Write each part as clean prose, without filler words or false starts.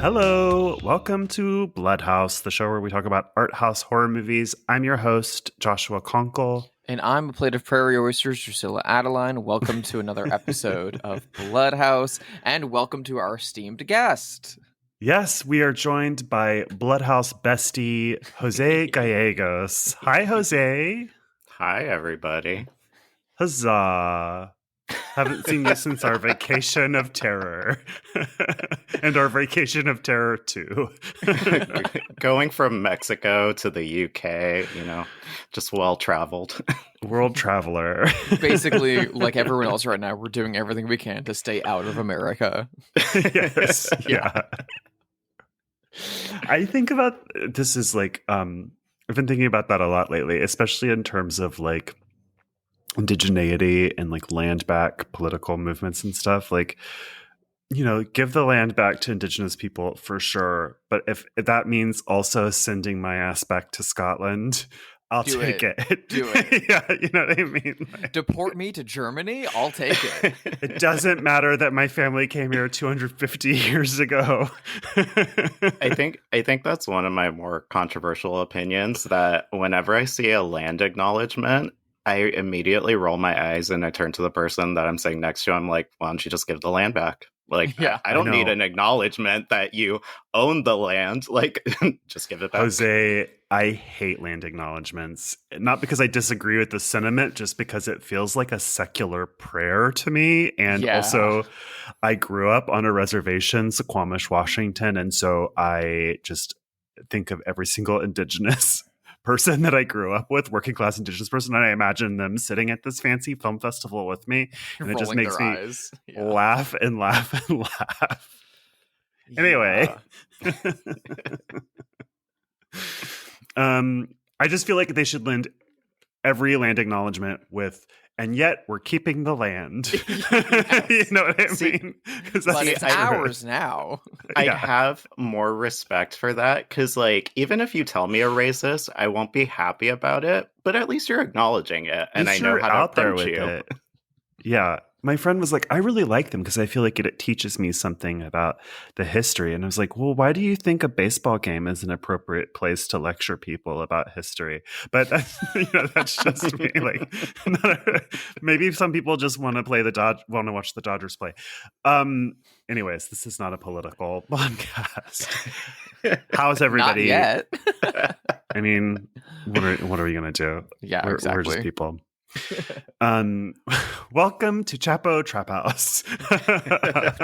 Hello, welcome to Bloodhaus, the show where we talk about art house horror movies. I'm your host, Joshua Conkel. And I'm a plate of prairie oysters, Drusilla Adeline. Welcome to another episode of Bloodhaus, and welcome to our esteemed guest. Yes, we are joined by Bloodhouse bestie, Jose Gallegos. Hi, Jose. Hi, everybody. Huzzah. Haven't seen you since our vacation of terror. And our vacation of terror, too. Going from Mexico to the UK, just well-traveled. World traveler. Basically, like everyone else right now, we're doing everything we can to stay out of America. Yes. Yeah. I think about this is like, I've been thinking about that a lot lately, especially in terms of like indigeneity and like land back political movements and stuff. Like, give the land back to Indigenous people for sure. But if that means also sending my ass back to Scotland, I'll take it. Do it. Yeah, you know what I mean? Deport me to Germany? I'll take it. It doesn't matter that my family came here 250 years ago. I think that's one of my more controversial opinions, that whenever I see a land acknowledgement, I immediately roll my eyes and I turn to the person that I'm sitting next to. I'm like, why don't you just give the land back? Like, yeah, I don't need an acknowledgement that you own the land. Like, just give it back. Jose, I hate land acknowledgements. Not because I disagree with the sentiment, just because it feels like a secular prayer to me. And also, I grew up on a reservation, Suquamish, Washington. And so I just think of every single Indigenous person that I grew up with, working class Indigenous person, and I imagine them sitting at this fancy film festival with me, and it just makes me laugh and laugh and laugh. Anyway, I just feel like they should lend every land acknowledgement with, and yet we're keeping the land. You know what I mean? But it's ours now. I have more respect for that, because like, even if you tell me a racist, I won't be happy about it, but at least you're acknowledging it, and I know how to approach you. It. Yeah. My friend was like, I really like them because I feel like it teaches me something about the history. And I was like, well, why do you think a baseball game is an appropriate place to lecture people about history? But that's just me. Like, maybe some people just want to watch the Dodgers play. Anyways, this is not a political podcast. How's everybody? Not yet. I mean, what are we gonna do? Yeah, exactly. We're just people. Welcome to Chapo Trap House.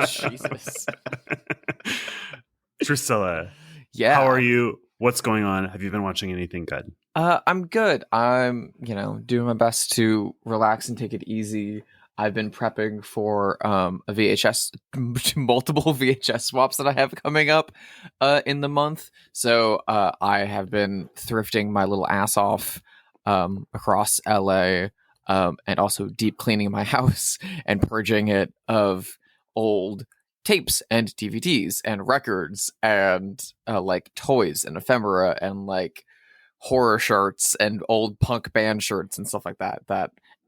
Jesus. Drusilla. Yeah. How are you? What's going on? Have you been watching anything good? I'm good. I'm, doing my best to relax and take it easy. I've been prepping for multiple VHS swaps that I have coming up in the month. So I have been thrifting my little ass off across LA, and also deep cleaning my house and purging it of old tapes and DVDs and records and like toys and ephemera and like horror shirts and old punk band shirts and stuff like that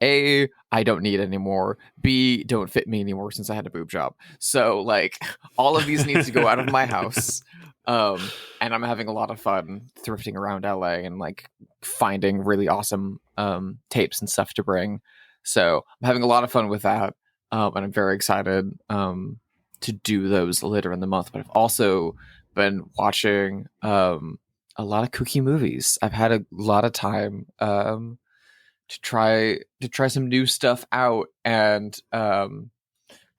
A, I don't need anymore, B, don't fit me anymore since I had a boob job. So like all of these need to go out of my house. And I'm having a lot of fun thrifting around LA and like finding really awesome tapes and stuff to bring. So I'm having a lot of fun with that. And I'm very excited to do those later in the month. But I've also been watching a lot of kooky movies. I've had a lot of time to try some new stuff out. And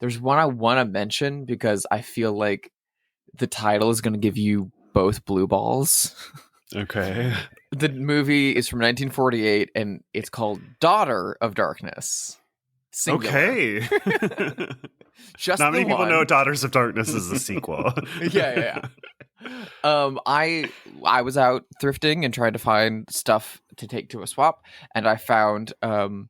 there's one I want to mention because I feel like the title is going to give you both blue balls. Okay. The movie is from 1948 and it's called Daughter of Darkness. Singular. Okay. Just not many people know Daughters of Darkness is a sequel. Yeah. I was out thrifting and trying to find stuff to take to a swap, and I found an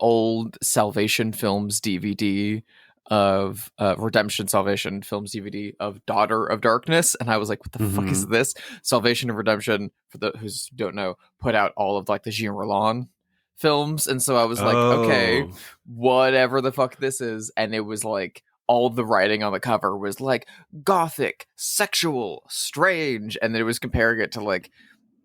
old Salvation Films DVD of Redemption Salvation Films DVD of Daughter of Darkness, and I was like, what the fuck is this? Salvation and Redemption, for those who don't know, put out all of like the Jean Roland films, and so I was like, okay, whatever the fuck this is, and it was like all the writing on the cover was like gothic, sexual, strange, and then it was comparing it to like,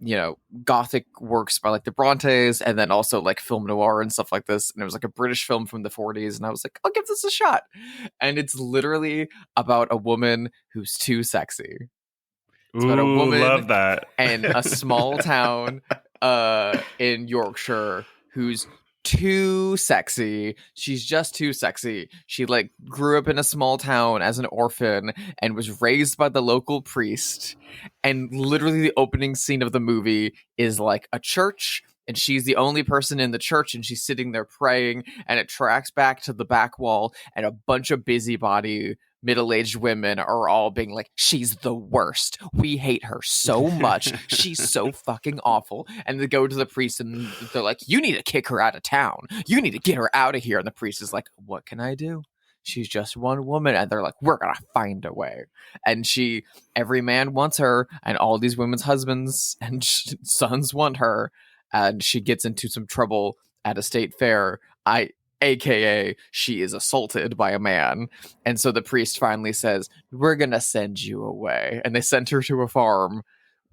you know, gothic works by like the Brontes, and then also like film noir and stuff like this. And it was like a British film from the 40s, and I was like, I'll give this a shot. And it's literally about a woman who's too sexy. It's about a woman, love that. in a small town in Yorkshire who's too sexy. She's just too sexy. She like grew up in a small town as an orphan and was raised by the local priest. And literally the opening scene of the movie is like a church, and she's the only person in the church, and she's sitting there praying, and it tracks back to the back wall, and a bunch of busybody middle-aged women are all being like, she's the worst. We hate her so much. She's so fucking awful. And they go to the priest and they're like, you need to kick her out of town. You need to get her out of here. And the priest is like, what can I do? She's just one woman. And they're like, we're going to find a way. And every man wants her, and all these women's husbands and sons want her. And she gets into some trouble at a state fair. AKA she is assaulted by a man. And so the priest finally says, we're gonna send you away. And they sent her to a farm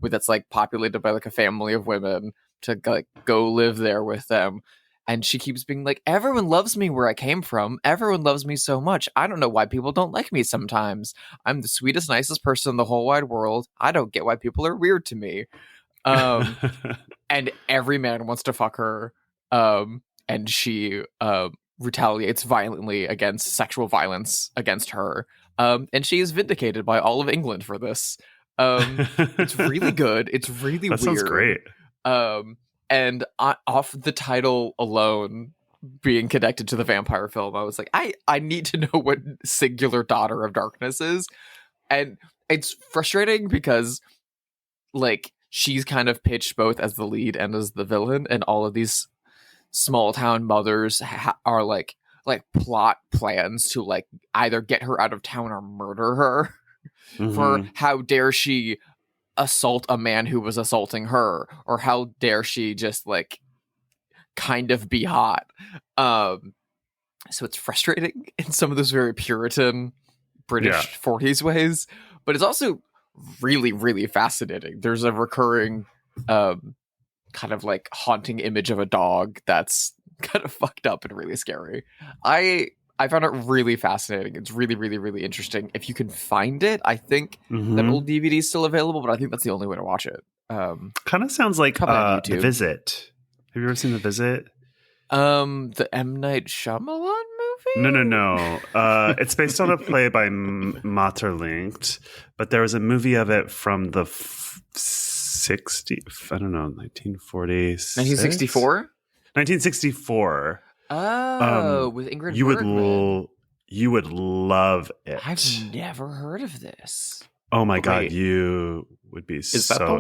that's like populated by like a family of women to like go live there with them. And she keeps being like, everyone loves me where I came from. Everyone loves me so much. I don't know why people don't like me sometimes. I'm the sweetest, nicest person in the whole wide world. I don't get why people are weird to me. And every man wants to fuck her. And she retaliates violently against sexual violence against her. And she is vindicated by all of England for this. It's really good. It's really weird. That sounds great. And off the title alone being connected to the vampire film, I was like, I need to know what Singular Daughter of Darkness is. And it's frustrating because like she's kind of pitched both as the lead and as the villain, and all of these small town mothers are like plot plans to like either get her out of town or murder her. For how dare she assault a man who was assaulting her, or how dare she just like kind of be hot. So it's frustrating in some of those very Puritan British 40s ways, but it's also really, really fascinating. There's a recurring kind of like haunting image of a dog that's kind of fucked up and really scary. I found it really fascinating. It's really, really, really interesting. If you can find it, I think that old DVD is still available, but I think that's the only way to watch it. Kind of sounds like The Visit. Have you ever seen The Visit? The M. Night Shyamalan movie? No. It's based on a play by Maeterlinck, but there was a movie of it from the 1946? 1964? 1964. Oh, with Ingrid Bergman. You would love it. I've never heard of this. Oh my God, you would be Is that the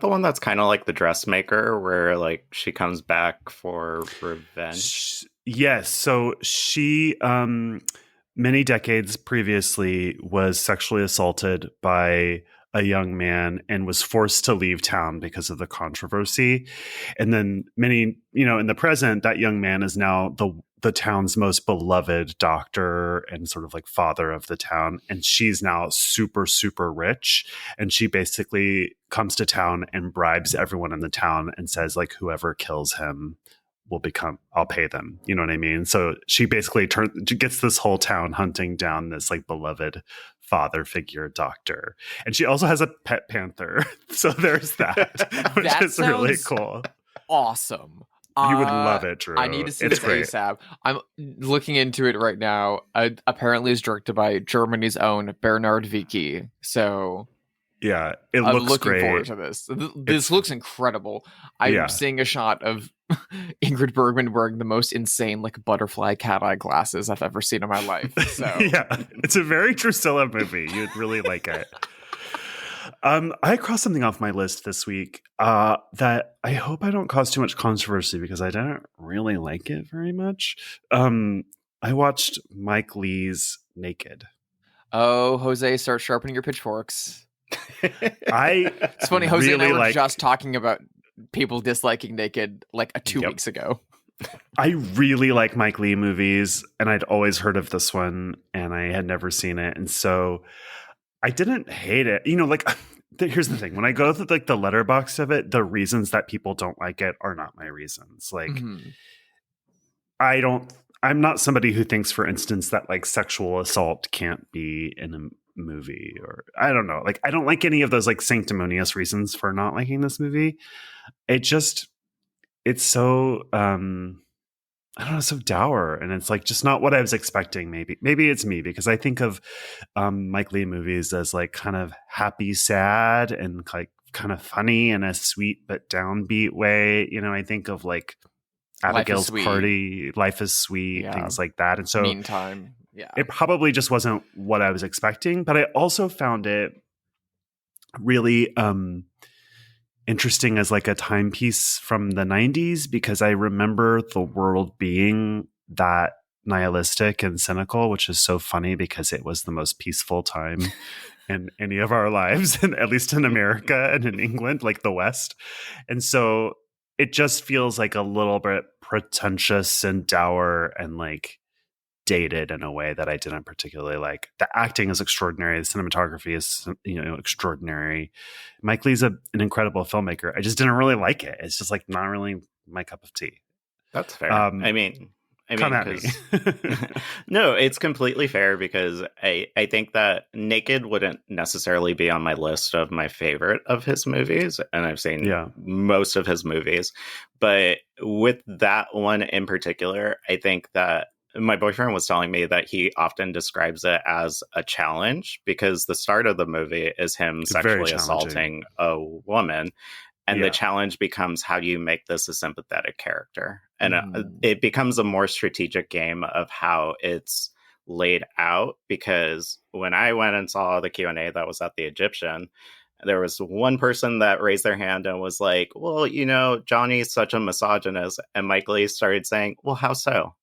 one that's kind of like The Dressmaker, where like she comes back for revenge? Yes. So she, many decades previously, was sexually assaulted by a young man and was forced to leave town because of the controversy. And then in the present, that young man is now the town's most beloved doctor and sort of like father of the town. And she's now super, super rich. And she basically comes to town and bribes everyone in the town and says like, whoever kills him I'll pay them. You know what I mean? So she basically gets this whole town hunting down this like beloved father figure doctor. And she also has a pet panther. So there's that, which is really cool. Awesome. You would love it, Drew. I need to see this ASAP. I'm looking into it right now. Apparently it's directed by Germany's own Bernard Vicky. So yeah, I'm looking forward to this. This looks incredible. I'm seeing a shot of Ingrid Bergman wearing the most insane like butterfly cat eye glasses I've ever seen in my life. So yeah, it's a very Drusilla movie. You'd really like it. I crossed something off my list this week that I hope I don't cause too much controversy because I didn't really like it very much. I watched Mike Leigh's Naked. Oh, Jose, start sharpening your pitchforks. It's funny. Jose and I were just talking about people disliking Naked like 2 weeks ago. I really like Mike Leigh movies, and I'd always heard of this one, and I had never seen it, and so I didn't hate it. Like here's the thing: when I go through like the letterbox of it, the reasons that people don't like it are not my reasons. Like Mhm. I'm not somebody who thinks, for instance, that like sexual assault can't be in a movie, or I don't know. Like I don't like any of those like sanctimonious reasons for not liking this movie. It's so I don't know, so dour, and it's like just not what I was expecting. Maybe it's me, because I think of Mike Leigh movies as like kind of happy, sad, and like kind of funny in a sweet but downbeat way. I think of like Abigail's Party, Life is Sweet, things like that. And so Meantime, it probably just wasn't what I was expecting, but I also found it really interesting as like a timepiece from the 90s, because I remember the world being that nihilistic and cynical, which is so funny because it was the most peaceful time in any of our lives, and at least in America and in England, like the West. And so it just feels like a little bit pretentious and dour and like dated in a way that I didn't particularly like. The acting is extraordinary. The cinematography is, extraordinary. Mike Leigh's an incredible filmmaker. I just didn't really like it. It's just like not really my cup of tea. That's fair. Come at me. No, it's completely fair, because I think that Naked wouldn't necessarily be on my list of my favorite of his movies, and I've seen most of his movies. But with that one in particular, I think that my boyfriend was telling me that he often describes it as a challenge, because the start of the movie is him sexually assaulting a woman. And the challenge becomes, how do you make this a sympathetic character? And it becomes a more strategic game of how it's laid out. Because when I went and saw the Q&A that was at the Egyptian, there was one person that raised their hand and was like, well, Johnny's such a misogynist. And Mike Leigh started saying, well, how so?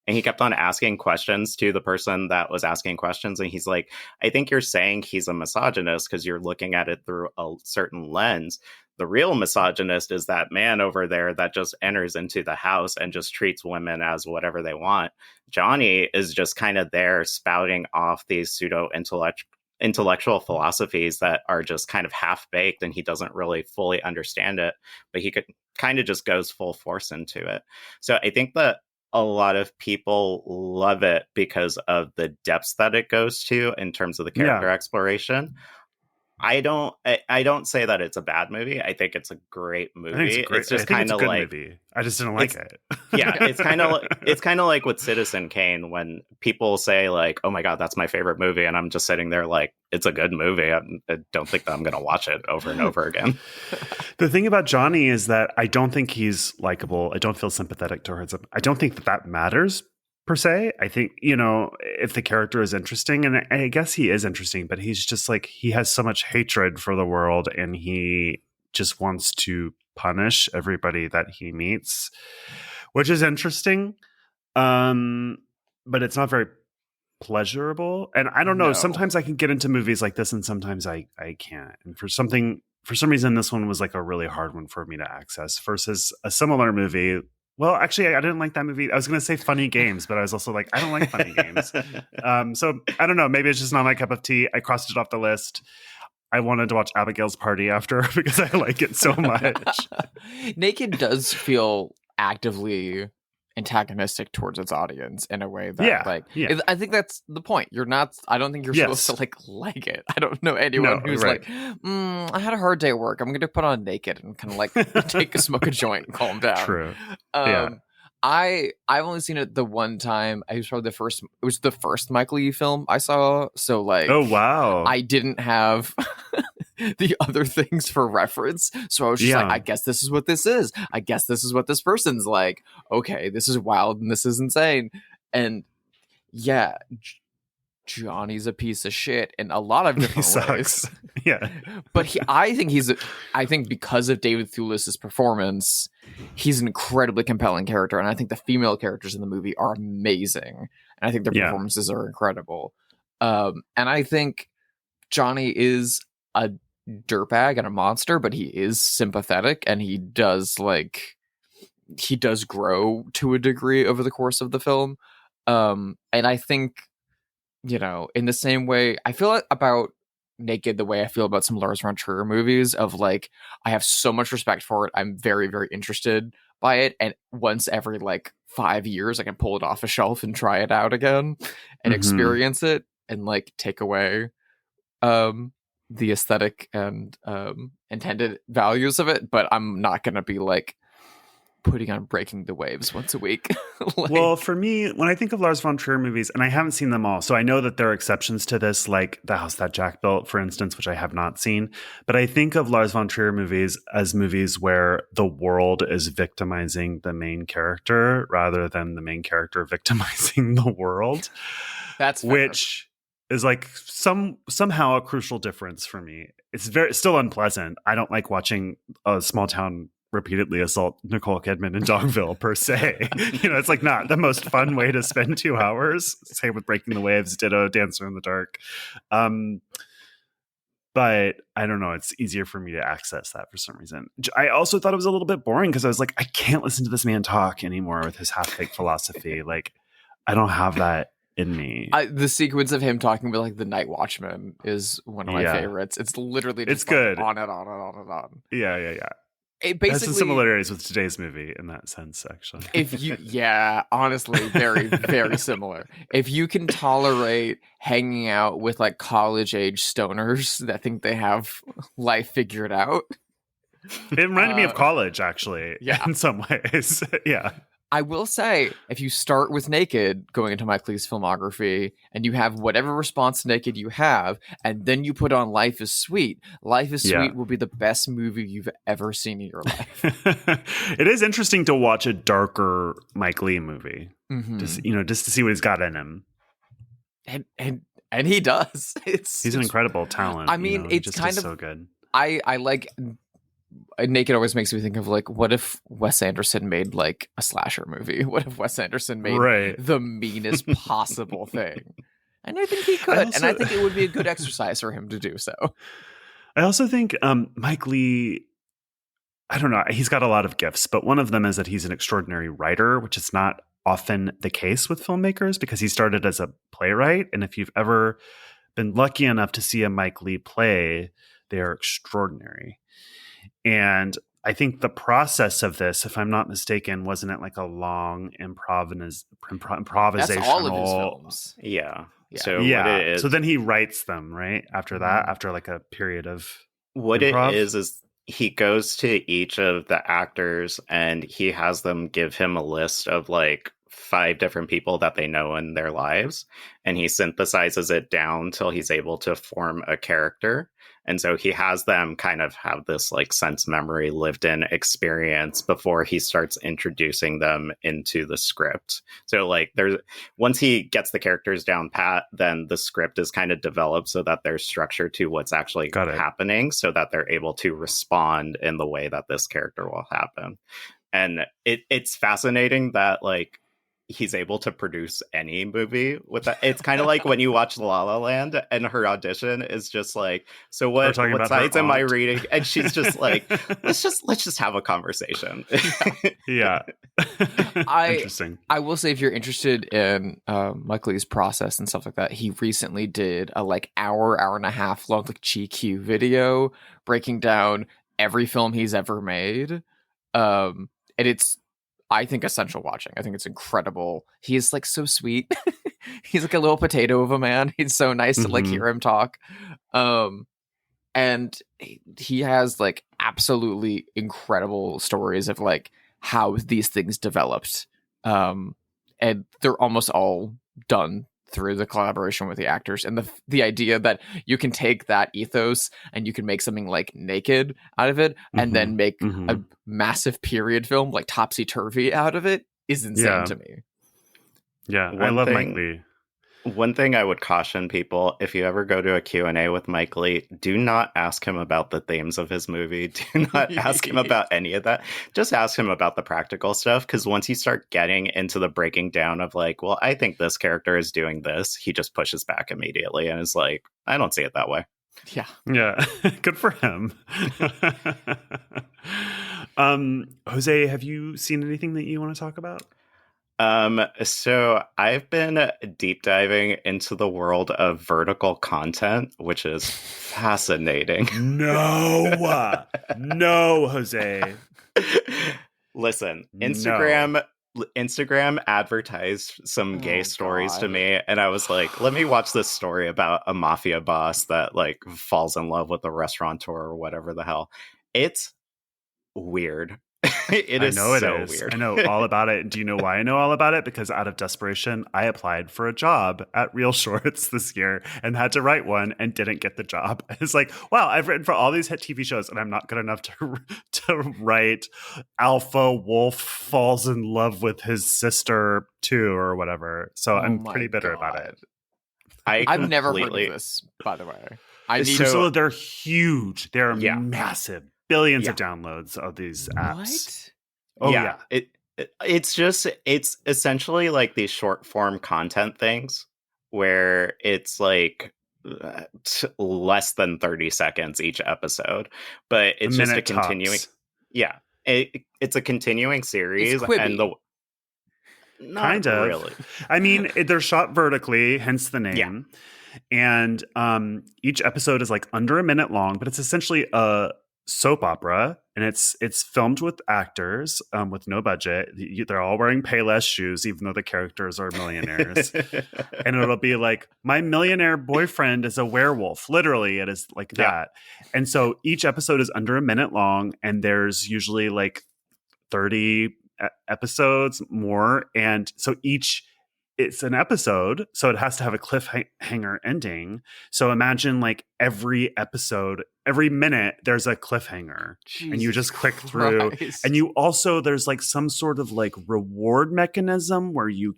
And he kept on asking questions to the person that was asking questions. And he's like, I think you're saying he's a misogynist because you're looking at it through a certain lens. The real misogynist is that man over there that just enters into the house and just treats women as whatever they want. Johnny is just kind of there spouting off these intellectual philosophies that are just kind of half-baked, and he doesn't really fully understand it, but he could kind of just goes full force into it. So I think that a lot of people love it because of the depths that it goes to in terms of the character exploration. I don't say that it's a bad movie. I think it's a great movie. It's just kind of like movie. I just didn't like it. Yeah, it's kind of like with Citizen Kane, when people say like, "Oh my god, that's my favorite movie," and I'm just sitting there like, "It's a good movie." I don't think that I'm going to watch it over and over again. The thing about Johnny is that I don't think he's likable. I don't feel sympathetic towards him. I don't think that matters per se. I think, if the character is interesting, and I guess he is interesting, but he's just like, he has so much hatred for the world, and he just wants to punish everybody that he meets, which is interesting. But it's not very pleasurable. And I don't know, sometimes I can get into movies like this and sometimes I can't. And for some reason, this one was like a really hard one for me to access versus a similar movie. Well, actually, I didn't like that movie. I was going to say Funny Games, but I was also like, I don't like Funny Games. So I don't know. Maybe it's just not my cup of tea. I crossed it off the list. I wanted to watch Abigail's Party after because I like it so much. Naked does feel actively antagonistic towards its audience in a way that I think that's the point. I don't think you're supposed to like it. I don't know anyone who's like, I had a hard day at work, I'm gonna put on Naked and kind of like smoke a joint and calm down. True. I've only seen it the one time. It was the first Mike Leigh film I saw, so like, oh wow, I didn't have the other things for reference, so I was just like, I guess this is what this is. I guess this is what this person's like. Okay, this is wild and this is insane. And yeah, Johnny's a piece of shit in a lot of different ways. Yeah, but I think because of David Thewlis's performance, he's an incredibly compelling character, and I think the female characters in the movie are amazing, and I think their performances are incredible. And I think Johnny is a dirtbag and a monster, but he is sympathetic, and he does like he does grow to a degree over the course of the film. And I think, in the same way, I feel about Naked the way I feel about some Lars von Trier movies of like, I have so much respect for it. I'm very, very interested by it. And once every 5 years, I can pull it off a shelf and try it out again and experience it and take away the aesthetic and intended values of it. But I'm not going to be putting on Breaking the Waves once a week. Well, for me, when I think of Lars von Trier movies, and I haven't seen them all, so I know that there are exceptions to this, like The House That Jack Built, for instance, which I have not seen. But I think of Lars von Trier movies as movies where the world is victimizing the main character rather than the main character victimizing the world. That's fair. Which is somehow a crucial difference for me. It's still unpleasant. I don't like watching a small town repeatedly assault Nicole Kidman in Dogville per se. It's not the most fun way to spend 2 hours. Same with Breaking the Waves, ditto Dancer in the Dark. But I don't know, it's easier for me to access that for some reason. I also thought it was a little bit boring because I was like, I can't listen to this man talk anymore with his half-baked philosophy. I don't have that in me. The sequence of him talking about the Night Watchman is one of my favorites. It's literally just it's good. On and on and on and on. Yeah. It basically has some similarities with today's movie in that sense, actually. Honestly, very, very similar. If you can tolerate hanging out with college age stoners that think they have life figured out. It reminded me of college, actually. Yeah. In some ways. Yeah. I will say, if you start with Naked going into Mike Leigh's filmography and you have whatever response to Naked you have, and then you put on Life is Sweet, Life is Sweet will be the best movie you've ever seen in your life. It is interesting to watch a darker Mike Leigh movie, just to see what he's got in him. And he does. He's an incredible talent. I mean, it's just kind of so good. I like. Naked always makes me think of what if Wes Anderson made a slasher movie? What if Wes Anderson made the meanest possible thing? And I think he could, and I think it would be a good exercise for him to do so. I also think Mike Leigh, I don't know, he's got a lot of gifts, but one of them is that he's an extraordinary writer, which is not often the case with filmmakers because he started as a playwright. And if you've ever been lucky enough to see a Mike Leigh play, they are extraordinary. And I think the process of this, if I'm not mistaken, wasn't it a long improvisational? That's all of his films. Yeah. So then he writes them, right? After that, after a period of what improv? It is he goes to each of the actors and he has them give him a list of 5 different people that they know in their lives. And he synthesizes it down till he's able to form a character. And so he has them kind of have this sense memory lived in experience before he starts introducing them into the script. So once he gets the characters down pat, then the script is kind of developed so that there's structure to what's actually happening so that they're able to respond in the way that this character will happen. And it's fascinating that he's able to produce any movie with that. It's kind of like when you watch La La Land and her audition is just so what sides am I reading? And she's just let's just have a conversation. Yeah. Interesting. I will say, if you're interested in Mike Leigh's process and stuff like that, he recently did a hour and a half long GQ video breaking down every film he's ever made. And it's, I think, essential watching. I think it's incredible. He is so sweet. He's a little potato of a man. He's so nice to hear him talk. And he has absolutely incredible stories of how these things developed. And they're almost all done through the collaboration with the actors, and the idea that you can take that ethos and you can make something like Naked out of it and then make a massive period film Topsy Turvy out of it is insane to me. Yeah, I love Mike Leigh. One thing I would caution people, if you ever go to a Q&A with Mike Leigh, do not ask him about the themes of his movie. Do not ask him about any of that. Just ask him about the practical stuff, because once you start getting into the breaking down of well, I think this character is doing this, he just pushes back immediately and is I don't see it that way. Yeah. Yeah. Good for him. Jose, have you seen anything that you want to talk about? So I've been deep diving into the world of vertical content, which is fascinating. No, no, Jose. Listen, No. Instagram advertised some gay stories to me, and I was like, let me watch this story about a mafia boss that like falls in love with a restaurateur or whatever the hell. It's weird. It is so weird. I know all about it. Do you know why I know all about it? Because out of desperation, I applied for a job at Real Shorts this year and had to write one and didn't get the job. It's like, wow, I've written for all these hit TV shows and I'm not good enough to write Alpha Wolf falls in love with his sister too or whatever. So I'm pretty bitter about it. I've never heard of this, by the way. So they're huge. They're massive. Billions of downloads of these apps. What? Oh yeah. It's essentially like these short form content things where it's like less than 30 seconds each episode, but it's just a continuing. Tops. Yeah, it's a continuing series, and kind of. Really. I mean, they're shot vertically, hence the name. Yeah. And each episode is like under a minute long, but it's essentially a soap opera, and it's filmed with actors with no budget. They're all wearing Payless shoes, even though the characters are millionaires. And it'll be like, my millionaire boyfriend is a werewolf. Literally, it is like that. And so each episode is under a minute long, and there's usually like 30 episodes more. And so it's an episode, so it has to have a cliffhanger ending. So imagine like every episode, every minute, there's a cliffhanger. Jesus and you just click through. And you also, there's like some sort of like reward mechanism where you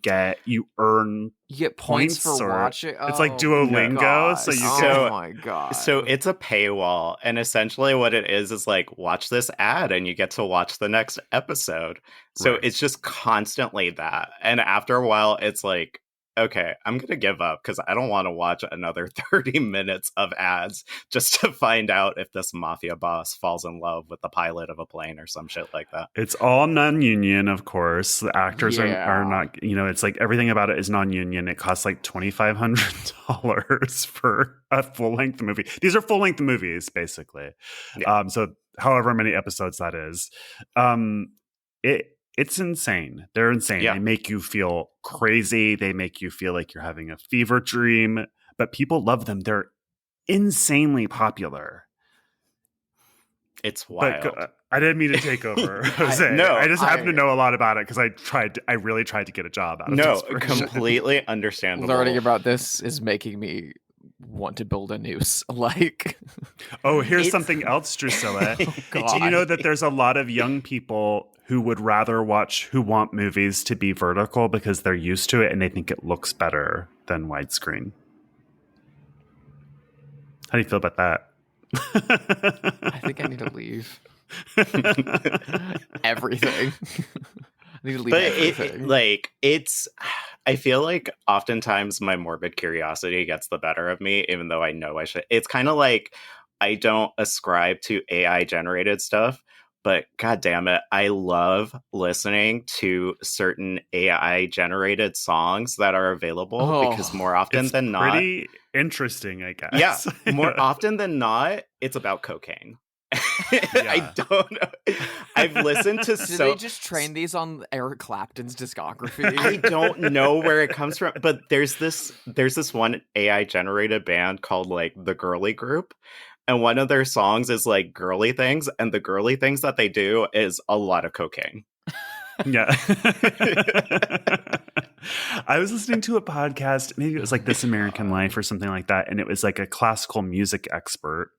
earn points for watching. It's like Duolingo. So you oh my God. So it's a paywall. And essentially what it is like, watch this ad and you get to watch the next episode. So It's just constantly that. And after a while, it's like, okay, I'm going to give up because I don't want to watch another 30 minutes of ads just to find out if this mafia boss falls in love with the pilot of a plane or some shit like that. It's all non-union, of course. The actors are not, it's like everything about it is non-union. It costs like $2,500 for a full-length movie. These are full-length movies, basically. Yeah. So however many episodes that is. It's insane. They're insane. Yeah. They make you feel crazy. They make you feel like you're having a fever dream. But people love them. They're insanely popular. It's wild. But, I didn't mean to take over, Jose. I just happen to know a lot about it because I really tried to get a job out of this. Completely understandable. Learning about this is making me want to build a noose. Like, here's something else, Drusilla. Do you know that there's a lot of young people who would rather who want movies to be vertical because they're used to it and they think it looks better than widescreen? How do you feel about that? I think I need to leave. Everything. I need to leave everything. I feel like oftentimes my morbid curiosity gets the better of me, even though I know I should. It's kind of like I don't ascribe to AI generated stuff, but God damn it, I love listening to certain AI generated songs that are available because more often than not, pretty interesting, I guess. Yeah, more often than not, it's about cocaine. I don't know. I've listened to Did they just train these on Eric Clapton's discography? I don't know where it comes from, but there's this one AI generated band called like the Girly Group, and one of their songs is like girly things, and the girly things that they do is a lot of cocaine. Yeah. I was listening to a podcast, maybe it was like This American Life or something like that, and it was like a classical music expert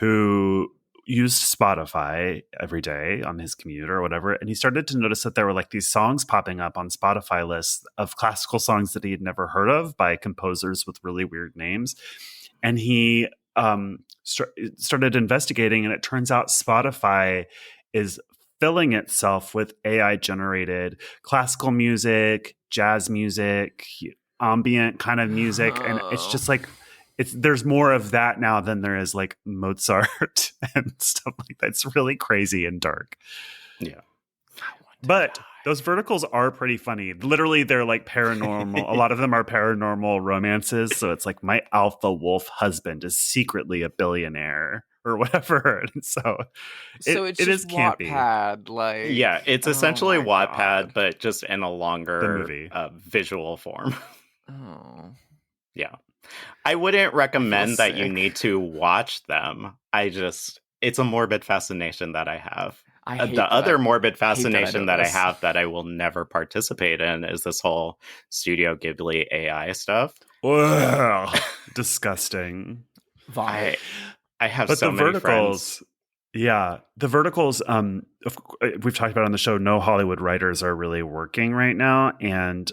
who used Spotify every day on his commute or whatever, and he started to notice that there were like these songs popping up on Spotify lists of classical songs that he had never heard of by composers with really weird names. And he started investigating, and it turns out Spotify is filling itself with AI generated classical music, jazz music, ambient kind of music, and it's just like there's more of that now than there is like Mozart and stuff like that. It's really crazy and dark. Yeah. But those verticals are pretty funny. Literally, they're like paranormal. A lot of them are paranormal romances. So it's like my alpha wolf husband is secretly a billionaire or whatever. And so it's it is just campy. Wattpad, like Yeah, it's essentially my Wattpad, God. but just in a longer movie. Visual form. Oh. Yeah. I wouldn't recommend that you sick. need to watch them. It's a morbid fascination that I have. The other morbid fascination that I have that I will never participate in is this whole Studio Ghibli AI stuff. Ugh, disgusting. Vomit. I have but so the many verticals, friends. Yeah, the verticals. We've talked about on the show. No Hollywood writers are really working right now, and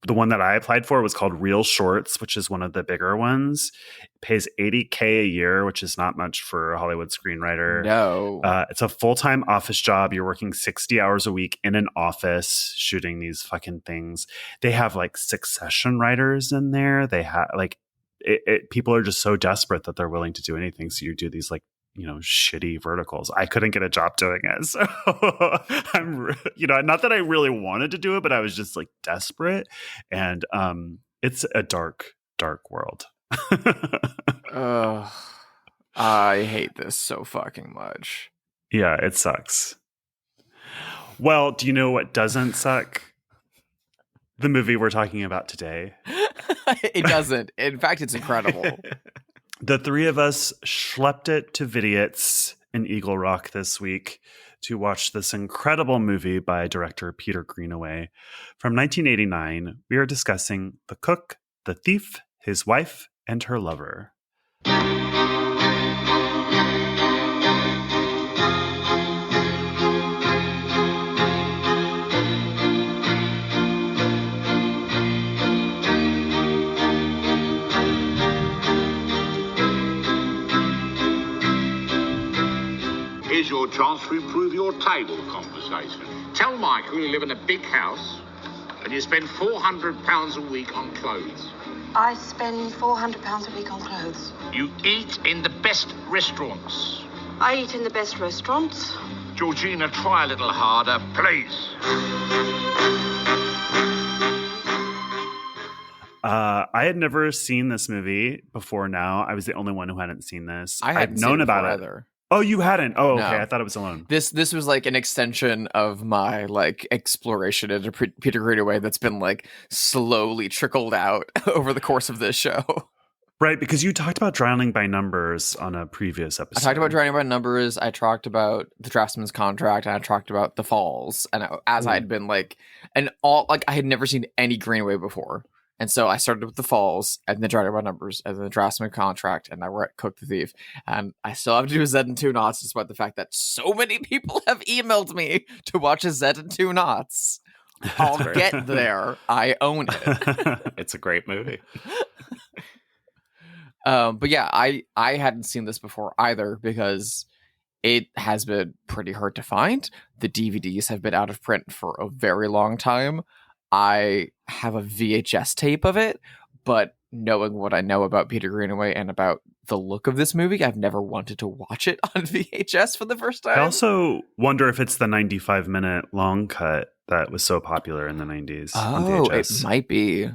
the one that I applied for was called Real Shorts, which is one of the bigger ones. It pays $80K a year, which is not much for a Hollywood screenwriter. No. It's a full-time office job. You're working 60 hours a week in an office shooting these fucking things. They have like Succession writers in there. They have like people are just so desperate that they're willing to do anything. So you do these like, shitty verticals. I couldn't get a job doing it. So I'm, not that I really wanted to do it, but I was just like desperate. And it's a dark, dark world. I hate this so fucking much. Yeah, it sucks. Well, do you know what doesn't suck? The movie we're talking about today. It doesn't. In fact, it's incredible. The three of us schlepped it to Vidiots in Eagle Rock this week to watch this incredible movie by director Peter Greenaway. From 1989, we are discussing The Cook, the Thief, his wife, and her lover. Here's your chance to improve your table conversation. Tell Michael you live in a big house and you spend £400 a week on clothes. I spend £400 a week on clothes. You eat in the best restaurants. I eat in the best restaurants. Georgina, try a little harder, please. I had never seen this movie before now. I was the only one who hadn't seen this. I hadn't known seen about it. either. Oh, you hadn't? Oh, okay. No. I thought it was alone. This was like an extension of my like exploration into Peter Greenaway that's been like slowly trickled out over the course of this show. Right, because you talked about Drowning by Numbers on a previous episode. I talked about Drowning by Numbers. I talked about The Draftsman's Contract, and I talked about The Falls. And as I had been like, and all like I had never seen any Greenaway before. And so I started with The Falls, and then Drowning by Numbers, and then The Draftsman Contract, and now we're at Cook the Thief. And I still have to do a Zed and 2 Knots, despite the fact that so many people have emailed me to watch a Zed and 2 Knots. I'll get there. I own it. It's a great movie. But yeah, I hadn't seen this before either because it has been pretty hard to find. The DVDs have been out of print for a very long time. I have a VHS tape of it, but knowing what I know about Peter Greenaway and about the look of this movie, I've never wanted to watch it on VHS for the first time. I also wonder if it's the 95-minute long cut that was so popular in the 90s on VHS. It might be.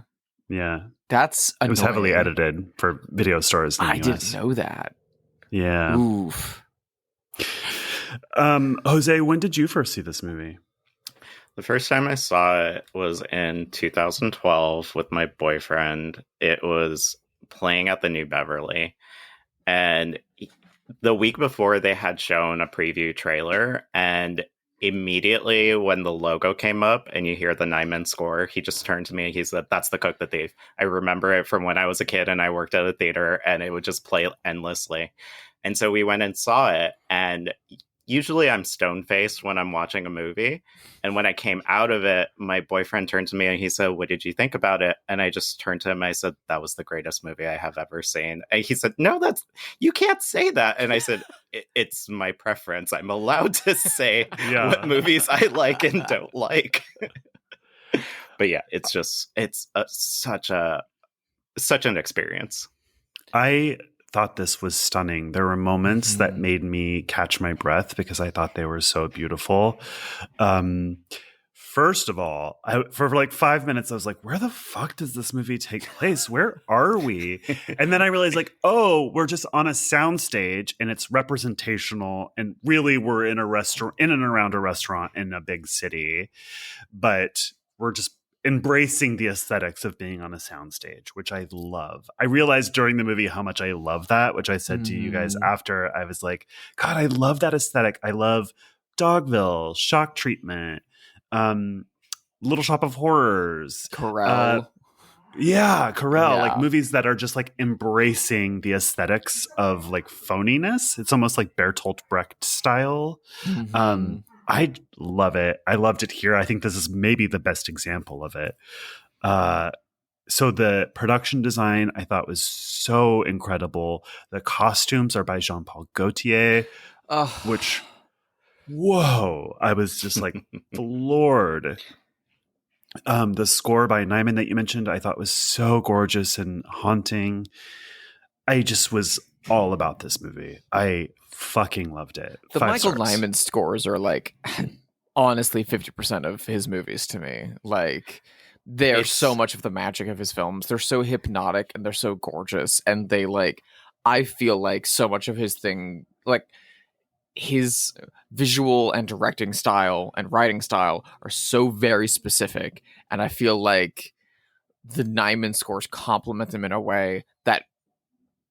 Yeah. That's annoying. It was heavily edited for video stores in the I US. didn't know that. Yeah. Oof. Jose, when did you first see this movie? The first time I saw it was in 2012 with my boyfriend. It was playing at the New Beverly. And the week before, they had shown a preview trailer. And immediately when the logo came up and you hear the 9-minute score, he just turned to me and he said, "That's The Cook the Thief." I remember it from when I was a kid and I worked at a theater, and it would just play endlessly. And so we went and saw it. And usually I'm stone-faced when I'm watching a movie. And when I came out of it, my boyfriend turned to me and he said, "What did you think about it?" And I just turned to him. I said, "That was the greatest movie I have ever seen." And he said, "No, you can't say that." And I said, "It's my preference. I'm allowed to say what movies I like and don't like." But yeah, it's such a such an experience. I thought this was stunning. There were moments that made me catch my breath because I thought they were so beautiful. First of all, for like 5 minutes, I was like, where the fuck does this movie take place? Where are we? And then I realized, like, oh, we're just on a soundstage and it's representational. And really, we're in a restaurant, in and around a restaurant in a big city. But we're just embracing the aesthetics of being on a soundstage, which I love. I realized during the movie how much I love that, which I said to you guys after. I was like, God, I love that aesthetic. I love Dogville, Shock Treatment, Little Shop of Horrors, Corral. Corral, Yeah. like movies that are just like embracing the aesthetics of like phoniness. It's almost like Bertolt Brecht style. I love it. I loved it here. I think this is maybe the best example of it. So the production design I thought was so incredible. The costumes are by Jean-Paul Gaultier, which, whoa, I was just like floored. The score by Nyman that you mentioned, I thought was so gorgeous and haunting. I just was all about this movie. I fucking loved it. The 5 Michael stars. Nyman scores are like honestly 50% of his movies to me. Like they're so much of the magic of his films. They're so hypnotic and they're so gorgeous. And they like, I feel like so much of his thing, like his visual and directing style and writing style are so very specific. And I feel like the Nyman scores complement them in a way that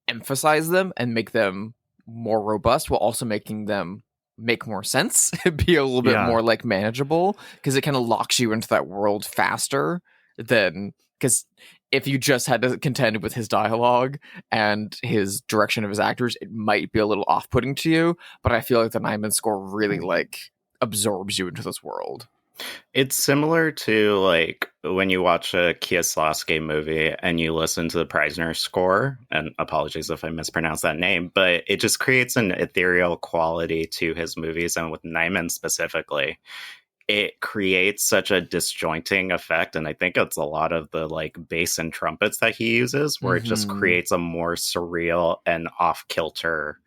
emphasize them and make them more robust while also making them make more sense, be a little bit more like manageable, because it kind of locks you into that world faster than, because if you just had to contend with his dialogue and his direction of his actors, it might be a little off-putting to you, but I feel like the Nyman score really like absorbs you into this world. It's similar to like when you watch a Kieslowski movie and you listen to the Preisner score, and apologies if I mispronounce that name, but it just creates an ethereal quality to his movies. And with Nyman specifically, it creates such a disjointing effect. And I think it's a lot of the like bass and trumpets that he uses, where it just creates a more surreal and off-kilter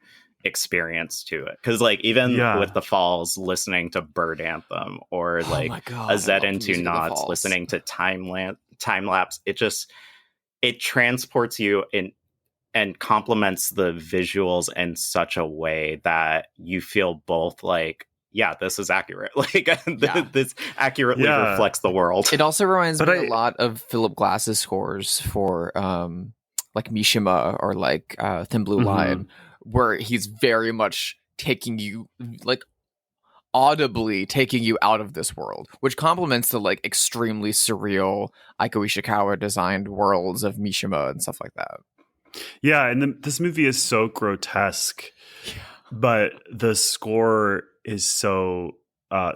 experience to it, because like even with the Falls listening to Bird Anthem, or like a Zed and Two Knots listening to time lapse, it transports you in and complements the visuals in such a way that you feel both like, yeah, this is accurate, like this accurately reflects the world. It also reminds me a lot of Philip Glass's scores for like Mishima or like Thin Blue Line, where he's very much taking you, like audibly taking you out of this world, which complements the like extremely surreal Aiko Ishikawa designed worlds of Mishima and stuff like that. Yeah, and this movie is so grotesque, but the score is so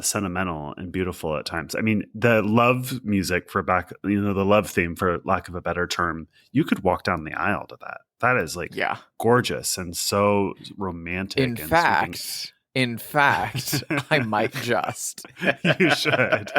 sentimental and beautiful at times. I mean, the love music the love theme, for lack of a better term, you could walk down the aisle to that. That is like gorgeous and so romantic. In fact, I might just. You should.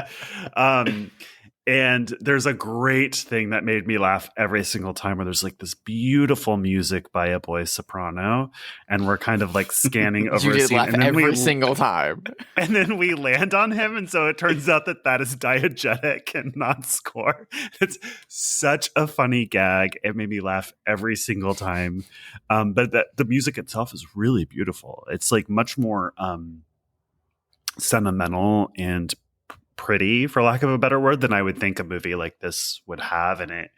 And there's a great thing that made me laugh every single time, where there's like this beautiful music by a boy soprano, and we're kind of like scanning over you a did scene, laugh and then every single time. And then we land on him, and so it turns out that is diegetic and not score. It's such a funny gag. It made me laugh every single time. But the music itself is really beautiful. It's like much more sentimental and pretty, for lack of a better word, than I would think a movie like this would have, and it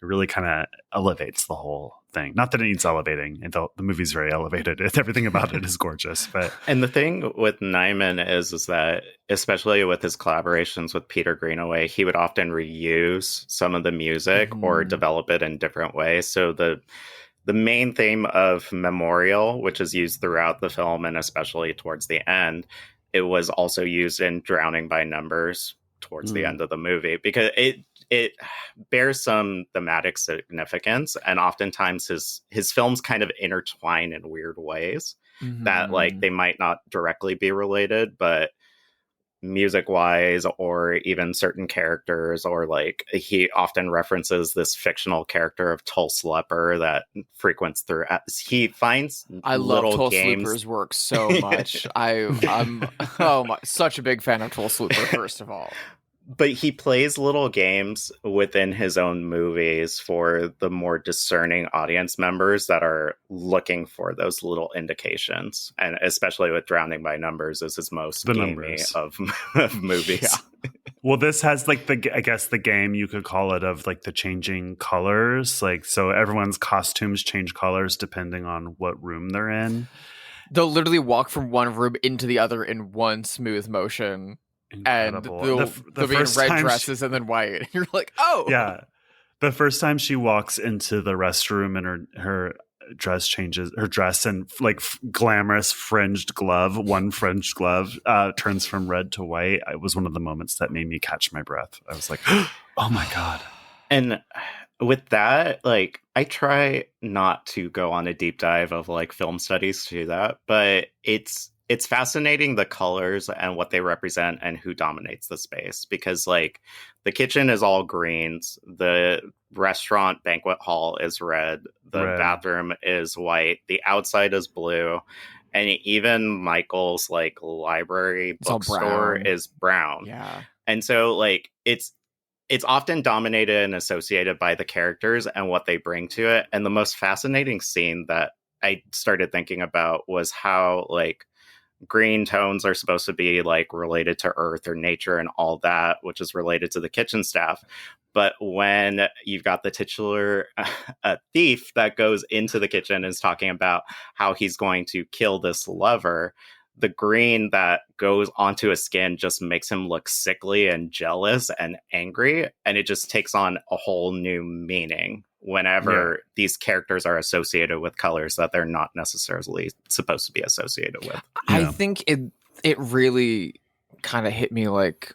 really kind of elevates the whole thing. Not that it needs elevating, and the movie's very elevated. Everything about it is gorgeous. But and the thing with Nyman is that, especially with his collaborations with Peter Greenaway, he would often reuse some of the music or develop it in different ways. So the main theme of Memorial, which is used throughout the film and especially towards the end, it was also used in Drowning by Numbers towards the end of the movie, because it bears some thematic significance, and oftentimes his films kind of intertwine in weird ways that like they might not directly be related, but music wise, or even certain characters, or like he often references this fictional character of Tull Slepper that frequents through. He finds I love little Tull games. Slooper's work so much. I'm such a big fan of Tull Slooper, first of all. But he plays little games within his own movies for the more discerning audience members that are looking for those little indications. And especially with Drowning by Numbers is his most gamey of movies. Yeah. Well, this has like the game you could call it of like the changing colors. Like, so everyone's costumes change colors depending on what room they're in. They'll literally walk from one room into the other in one smooth motion. Incredible. And they'll be in red dresses and then white. You're like, oh! Yeah. The first time she walks into the restroom and her dress changes, her dress and like glamorous fringed glove, one fringed glove, turns from red to white. It was one of the moments that made me catch my breath. I was like, oh my God. And with that, like, I try not to go on a deep dive of like film studies to that, but it's fascinating the colors and what they represent and who dominates the space, because like the kitchen is all greens, the restaurant banquet hall is red, the bathroom is white, the outside is blue, and even Michael's like library bookstore is brown. Yeah. And so like it's often dominated and associated by the characters and what they bring to it. And the most fascinating scene that I started thinking about was how like green tones are supposed to be like related to earth or nature and all that, which is related to the kitchen staff. But when you've got the titular thief that goes into the kitchen and is talking about how he's going to kill this lover, the green that goes onto his skin just makes him look sickly and jealous and angry. And it just takes on a whole new meaning whenever these characters are associated with colors that they're not necessarily supposed to be associated with. I think it really kind of hit me like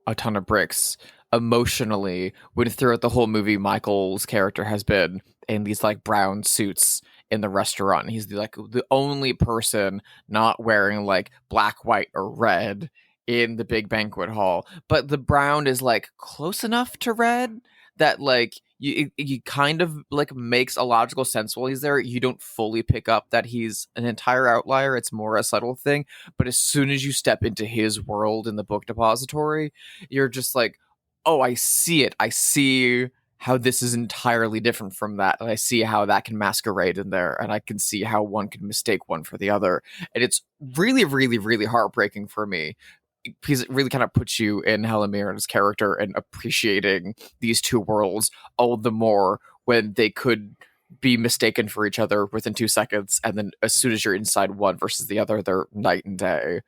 a ton of bricks emotionally when throughout the whole movie Michael's character has been in these like brown suits in the restaurant, and he's the only person not wearing like black, white, or red in the big banquet hall. But the brown is like close enough to red that like you kind of like makes a logical sense while he's there. You don't fully pick up that he's an entire outlier. It's more a subtle thing. But as soon as you step into his world in the book depository, you're just like, oh, I see it. I see how this is entirely different from that. And I see how that can masquerade in there. And I can see how one can mistake one for the other. And it's really, really, really heartbreaking for me, because it really kind of puts you in Helen Mirren's character and appreciating these two worlds all the more when they could be mistaken for each other within 2 seconds. And then as soon as you're inside one versus the other, they're night and day.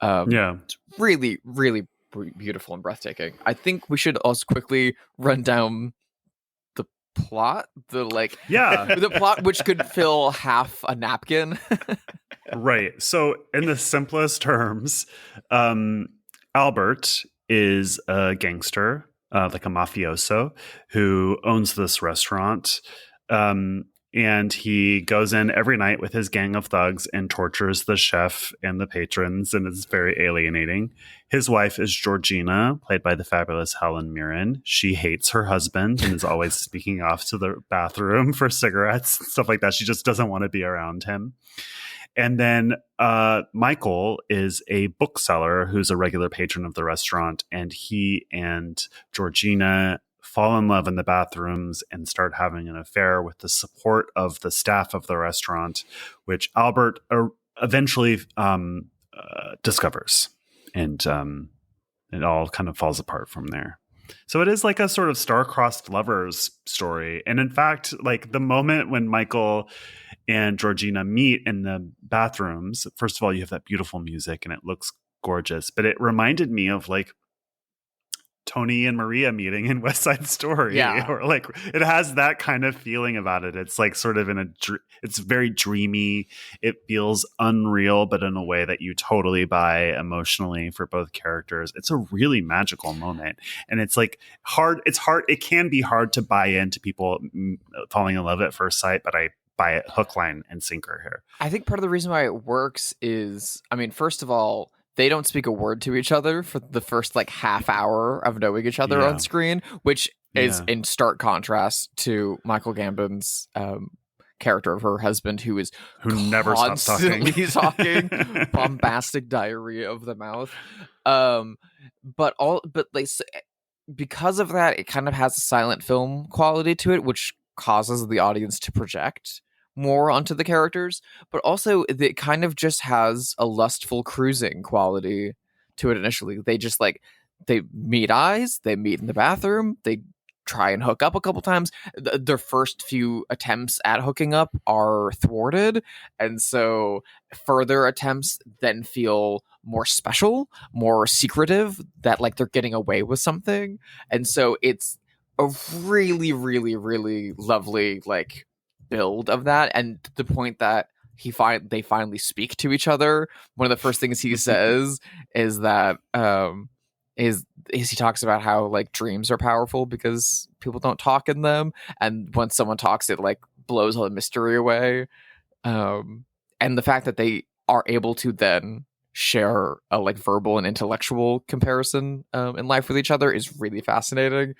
It's really, really beautiful and breathtaking. I think we should also quickly run down the plot, the plot, which could fill half a napkin. Right. So in the simplest terms, Albert is a gangster, like a mafioso, who owns this restaurant. And he goes in every night with his gang of thugs and tortures the chef and the patrons, and it's very alienating. His wife is Georgina, played by the fabulous Helen Mirren. She hates her husband and is always speaking off to the bathroom for cigarettes and stuff like that. She just doesn't want to be around him. And then Michael is a bookseller who's a regular patron of the restaurant, and he and Georgina fall in love in the bathrooms and start having an affair with the support of the staff of the restaurant, which Albert eventually discovers. And it all kind of falls apart from there. So it is like a sort of star-crossed lovers story. And in fact, like the moment when Michael and Georgina meet in the bathrooms, first of all, you have that beautiful music and it looks gorgeous, but it reminded me of like Tony and Maria meeting in West Side Story. Or like it has that kind of feeling about it. It's like sort of it's very dreamy. It feels unreal, but in a way that you totally buy emotionally for both characters. It's a really magical moment. And it's like hard. It's hard. It can be hard to buy into people falling in love at first sight, but I buy it hook, line, and sinker here. I think part of the reason why it works is, I mean, first of all, they don't speak a word to each other for the first like half hour of knowing each other on screen, which is in stark contrast to Michael Gambon's character of her husband, who never stops talking, bombastic diarrhea of the mouth. But like, because of that, it kind of has a silent film quality to it, which causes the audience to project more onto the characters, but also it kind of just has a lustful cruising quality to it initially. They just like, they meet eyes, they meet in the bathroom, they try and hook up a couple times. Their first few attempts at hooking up are thwarted, and so further attempts then feel more special, more secretive, that like they're getting away with something. And so it's a really, really, really lovely like build of that, and the point that they finally speak to each other. One of the first things he says is that is he talks about how like dreams are powerful because people don't talk in them, and when someone talks, it like blows all the mystery away. And the fact that they are able to then share a like verbal and intellectual comparison in life with each other is really fascinating,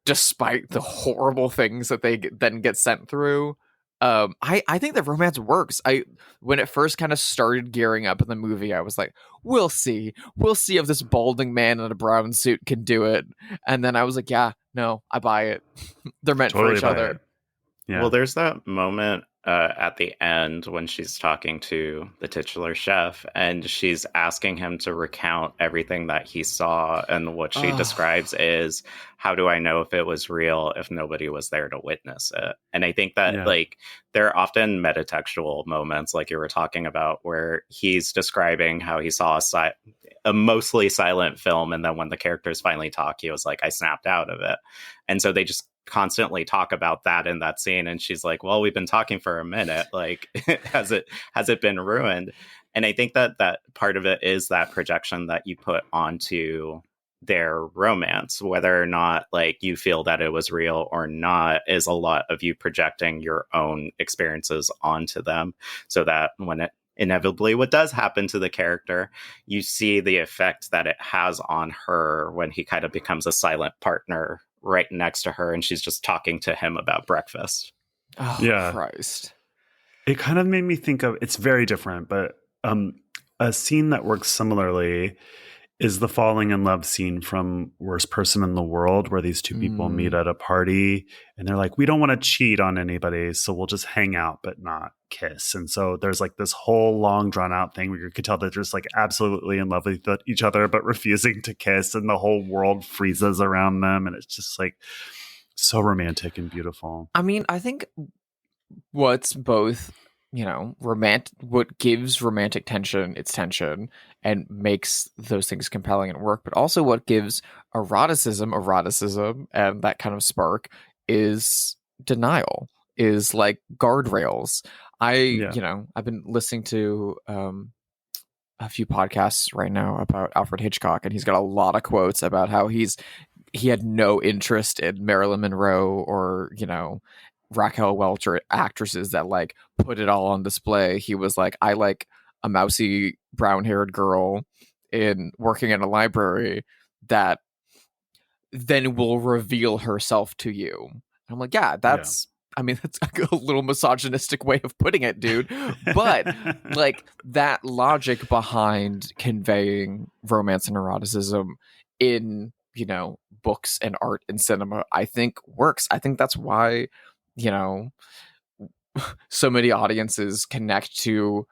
despite the horrible things that they then get sent through. I think the romance works. When it first kind of started gearing up in the movie, I was like, we'll see if this balding man in a brown suit can do it. And then I was like, yeah, no, I buy it. They're meant for each other. Yeah. Well, there's that moment at the end when she's talking to the titular chef, and she's asking him to recount everything that he saw, and what she describes is, how do I know if it was real if nobody was there to witness it? And I think that like there are often metatextual moments, like you were talking about, where he's describing how he saw a mostly silent film, and then when the characters finally talk, he was like, I snapped out of it. And so they just constantly talk about that in that scene, and she's like, well, we've been talking for a minute, like has it been ruined? And I think that part of it is that projection that you put onto their romance, whether or not like you feel that it was real or not, is a lot of you projecting your own experiences onto them, so that when it inevitably what does happen to the character, you see the effect that it has on her when he kind of becomes a silent partner right next to her, and she's just talking to him about breakfast. Oh, yeah. Christ. It kind of made me think of, it's very different, but a scene that works similarly is the falling in love scene from Worst Person in the World, where these two people meet at a party, and they're like, we don't want to cheat on anybody, so we'll just hang out but not kiss. And so there's like this whole long drawn out thing where you could tell that they're just like absolutely in love with each other but refusing to kiss, and the whole world freezes around them, and it's just like so romantic and beautiful. I mean, I think what's both, you know, what gives romantic tension its tension and makes those things compelling and work, but also what gives eroticism, and that kind of spark is denial, is like guardrails. You know, I've been listening to a few podcasts right now about Alfred Hitchcock, and he's got a lot of quotes about how he had no interest in Marilyn Monroe or, you know, Raquel Welch, or actresses that like put it all on display. He was like, I like a mousy brown-haired girl working in a library that then will reveal herself to you. And I'm like, yeah, that's I mean, that's a little misogynistic way of putting it, dude. But like that logic behind conveying romance and eroticism in, you know, books and art and cinema, I think works. I think that's why, you know, so many audiences connect to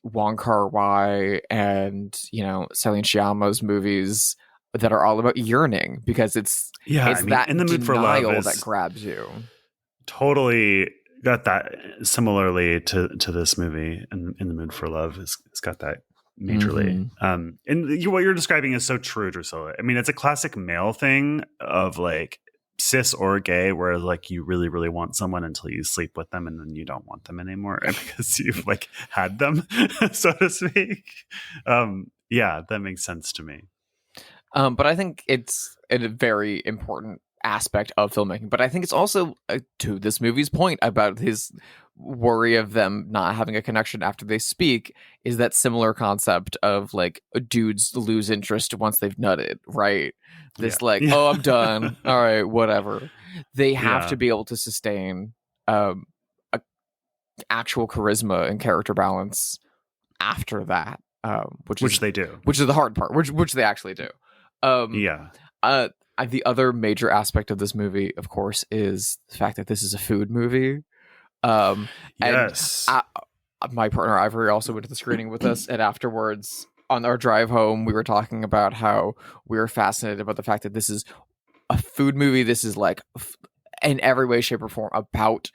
Wong Kar-wai and, you know, Celine Sciamma's movies that are all about yearning, because it's that In the Mood for Love that grabs you. Totally got that similarly to this movie. And In the Mood for Love it's got that majorly. And what you're describing is so true, Drusilla. I mean, it's a classic male thing of like cis or gay, where like you really, really want someone until you sleep with them, and then you don't want them anymore because you've like had them, so to speak. Yeah, that makes sense to me. But I think it's a very important aspect of filmmaking. But I think it's also to this movie's point about his worry of them not having a connection after they speak, is that similar concept of like dudes lose interest once they've nutted, right? This oh, I'm done. All right, whatever. They have to be able to sustain a actual charisma and character balance after that, which they do, which is the hard part, which they actually do. The other major aspect of this movie, of course, is the fact that this is a food movie. Yes. And my partner Ivory also went to the screening with us, and afterwards on our drive home, we were talking about how we were fascinated about the fact that this is a food movie. This is like in every way, shape, or form about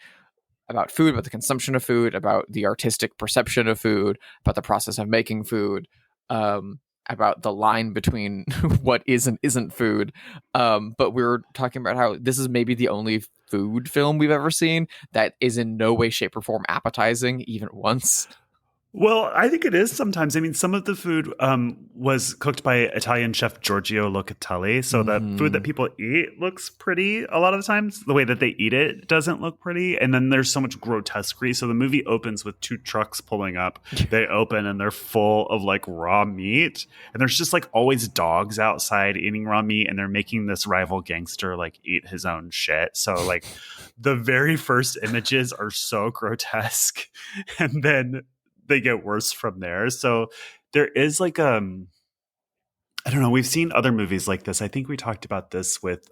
food, about the consumption of food, about the artistic perception of food, about the process of making food, about the line between what is and isn't food. But we were talking about how this is maybe the only food film we've ever seen that is in no way, shape, or form appetizing even once. Well, I think it is sometimes. I mean, some of the food was cooked by Italian chef Giorgio Locatelli. So the food that people eat looks pretty a lot of the times. The way that they eat it doesn't look pretty. And then there's so much grotesquerie. So the movie opens with 2 trucks pulling up. They open and they're full of like raw meat. And there's just like always dogs outside eating raw meat. And they're making this rival gangster like eat his own shit. So like the very first images are so grotesque. And then they get worse from there. So there is like I don't know, we've seen other movies like this. I think we talked about this with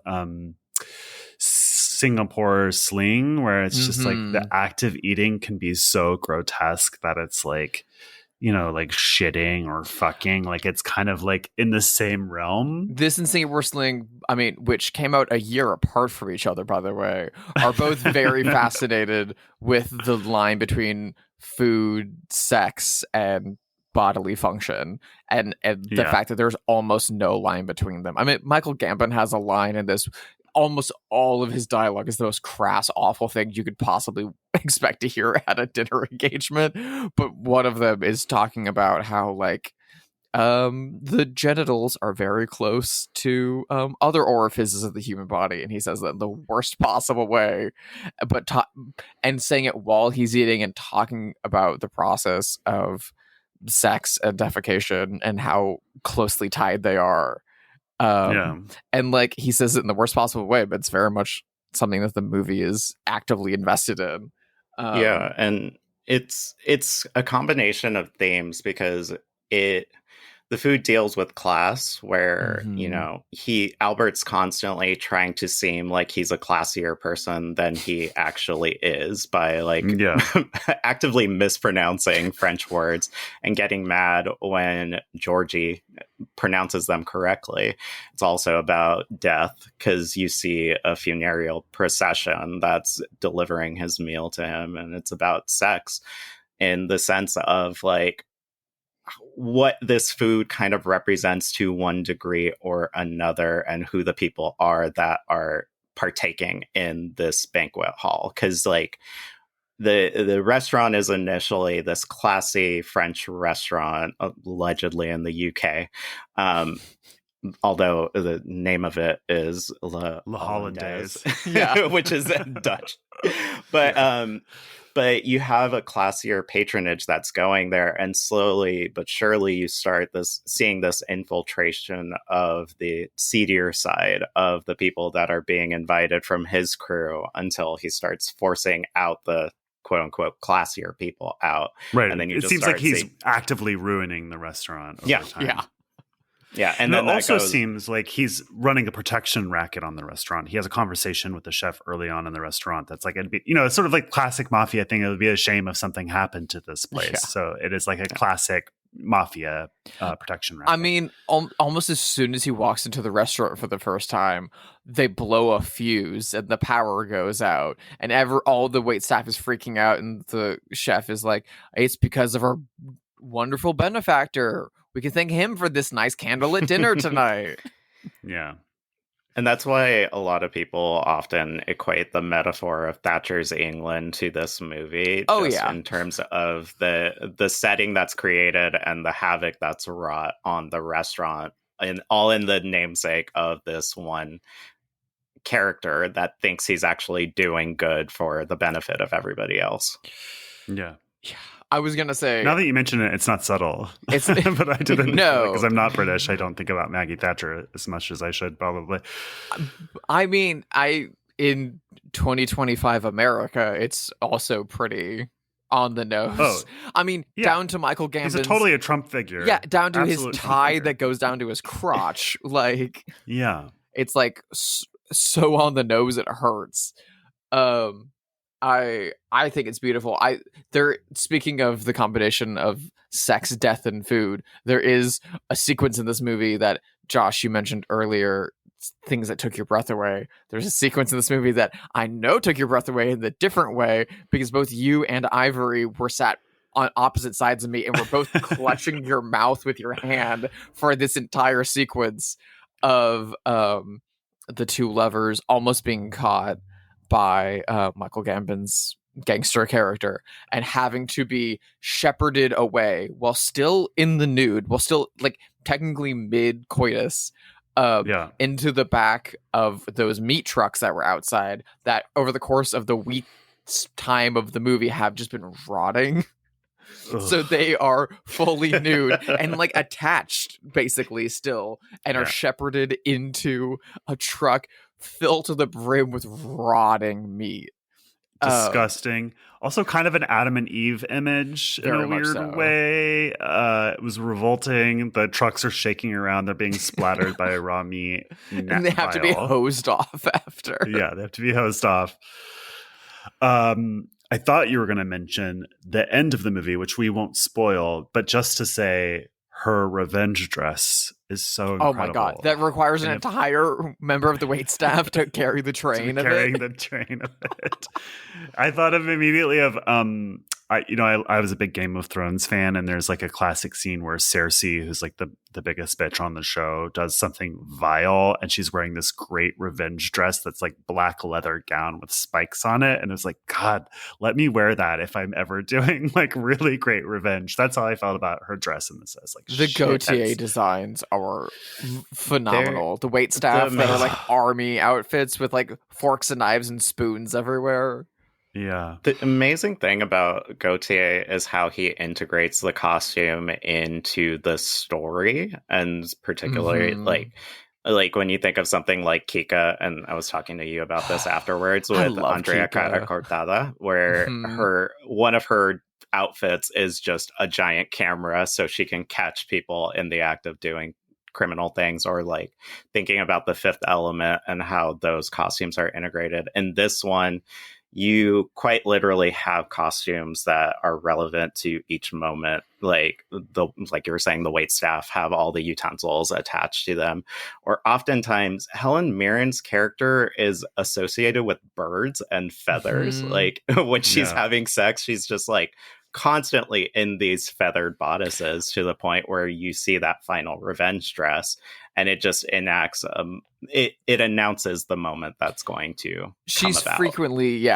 Singapore Sling, where it's just like the act of eating can be so grotesque that it's like, you know, like shitting or fucking, like it's kind of like in the same realm. This and Singapore Sling, I mean, which came out a year apart from each other, by the way, are both very fascinated with the line between food, sex, and bodily function, and the fact that there's almost no line between them. I mean, Michael Gambon has a line in this. Almost all of his dialogue is the most crass, awful thing you could possibly expect to hear at a dinner engagement. But one of them is talking about how like the genitals are very close to other orifices of the human body, and he says that in the worst possible way, but and saying it while he's eating and talking about the process of sex and defecation and how closely tied they are. And like he says it in the worst possible way, but it's very much something that the movie is actively invested in. And it's a combination of themes because the food deals with class, where you know Albert's constantly trying to seem like he's a classier person than he actually is by like actively mispronouncing French words and getting mad when Georgie pronounces them correctly. It's also about death because you see a funereal procession that's delivering his meal to him, and it's about sex in the sense of like what this food kind of represents to one degree or another, and who the people are that are partaking in this banquet hall. Because like the restaurant is initially this classy French restaurant, allegedly in the UK, although the name of it is La Hollandaise, which is Dutch. But you have a classier patronage that's going there, and slowly but surely you start seeing this infiltration of the seedier side of the people that are being invited from his crew, until he starts forcing out the quote unquote classier people out. Right. And then it seems like he's actively ruining the restaurant over time. Yeah, and then it also seems like he's running a protection racket on the restaurant. He has a conversation with the chef early on in the restaurant that's like, it's sort of like classic mafia thing. It would be a shame if something happened to this place. Yeah. So it is like a classic mafia protection racket. I mean, almost as soon as he walks into the restaurant for the first time, they blow a fuse and the power goes out, and all the waitstaff is freaking out, and the chef is like, "It's because of our wonderful benefactor. We can thank him for this nice candlelit dinner tonight." Yeah. And that's why a lot of people often equate the metaphor of Thatcher's England to this movie. In terms of the setting that's created and the havoc that's wrought on the restaurant, and all in the namesake of this one character that thinks he's actually doing good for the benefit of everybody else. Yeah. I was gonna say, now that you mention it, it's not subtle. It's but I didn't no, because I'm not British. I don't think about Maggie Thatcher as much as I should probably. I mean, in 2025 America, it's also pretty on the nose. Oh, I mean, yeah. down to Michael Gambon's... He's totally a Trump figure. Yeah, down to Absolute his tie that goes down to his crotch. Like, yeah, it's like so on the nose it hurts. I think it's beautiful. Speaking of the combination of sex, death, and food, there is a sequence in this movie that, Josh, you mentioned earlier, things that took your breath away. There's a sequence in this movie that I know took your breath away in the different way, because both you and Ivory were sat on opposite sides of me and were both clutching your mouth with your hand for this entire sequence of the two lovers almost being caught by Michael Gambon's gangster character and having to be shepherded away while still in the nude, while still like technically mid coitus, into the back of those meat trucks that were outside that over the course of the week's time of the movie have just been rotting. Ugh. So they are fully nude and like attached basically still and are shepherded into a truck filled to the brim with rotting meat. Disgusting. Also kind of an Adam and Eve image in a weird way. It was revolting. The trucks are shaking around. They're being splattered by raw meat. And they have to be hosed off after. Yeah, they have to be hosed off. I thought you were going to mention the end of the movie, which we won't spoil, but just to say her revenge dress is so incredible. Oh my God. That requires an entire member of the waitstaff to carry the train of carrying it. the train of it. I thought immediately of I was a big Game of Thrones fan, and there's like a classic scene where Cersei, who's like the biggest bitch on the show, does something vile, and she's wearing this great revenge dress that's like black leather gown with spikes on it, and it was like, God, let me wear that if I'm ever doing like really great revenge. That's how I felt about her dress in this. I was like, the Gautier designs are phenomenal. The waitstaff that are like army outfits with like forks and knives and spoons everywhere. Yeah. The amazing thing about Gautier is how he integrates the costume into the story, and particularly like when you think of something like Kika, and I was talking to you about this afterwards with Andrea Cara Cortada, where one of her outfits is just a giant camera so she can catch people in the act of doing criminal things, or like thinking about the Fifth Element and how those costumes are integrated. In this one, you quite literally have costumes that are relevant to each moment. Like you were saying, the waitstaff have all the utensils attached to them. Or oftentimes, Helen Mirren's character is associated with birds and feathers. Like when she's having sex, she's just like constantly in these feathered bodices, to the point where you see that final revenge dress, and it just enacts it announces the moment that's going to she's come about. Frequently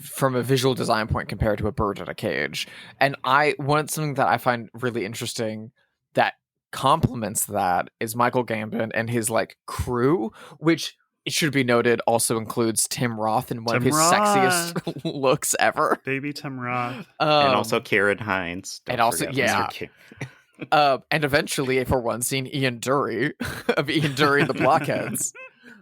from a visual design point compared to a bird in a cage. And something that I find really interesting that complements that is Michael Gambon and his like crew, which it should be noted also includes Tim Roth in one of his sexiest looks ever. Baby Tim Roth. And also Kieran Hines. And also, and eventually, for one scene, Ian Dury of Ian Dury and the Blockheads.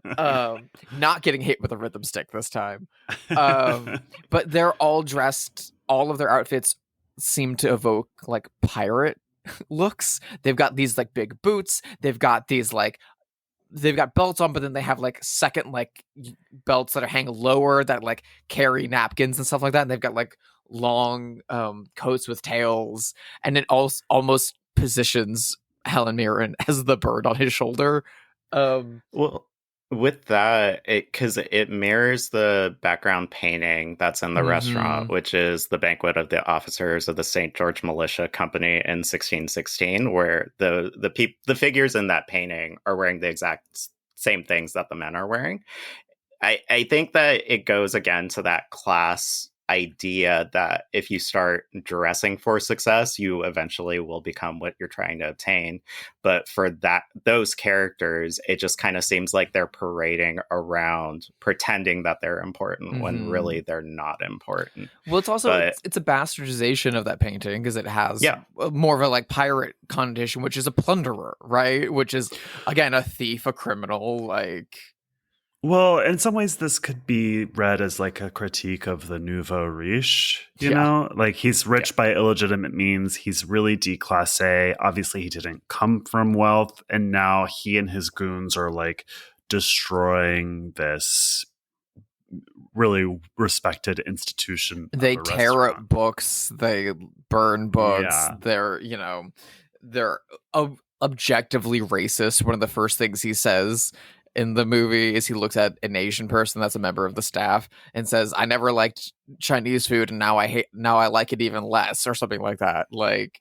Not getting hit with a rhythm stick this time. But they're all dressed, all of their outfits seem to evoke like pirate looks. They've got these like big boots. They've got belts on, but then they have like second like belts that are hang lower that like carry napkins and stuff like that. And they've got like long coats with tails, and it almost positions Helen Mirren as the bird on his shoulder. Well, with that, because it mirrors the background painting that's in the restaurant, which is the banquet of the officers of the St. George Militia Company in 1616, where the figures in that painting are wearing the exact same things that the men are wearing. I think that it goes again to that class idea that if you start dressing for success, you eventually will become what you're trying to obtain. But for those characters, it just kind of seems like they're parading around pretending that they're important when really they're not important. Well, it's also it's a bastardization of that painting because it has more of a like pirate connotation, which is a plunderer, right? Which is again a thief, a criminal, like. Well, in some ways, this could be read as like a critique of the nouveau riche, you know? Like, he's rich by illegitimate means. He's really déclassé. Obviously, he didn't come from wealth. And now he and his goons are like destroying this really respected institution. They tear up books. They burn books. They're, they're objectively racist. One of the first things he says in the movie is he looks at an Asian person that's a member of the staff and says, "I never liked Chinese food, and now I like it even less," or something like that. Like,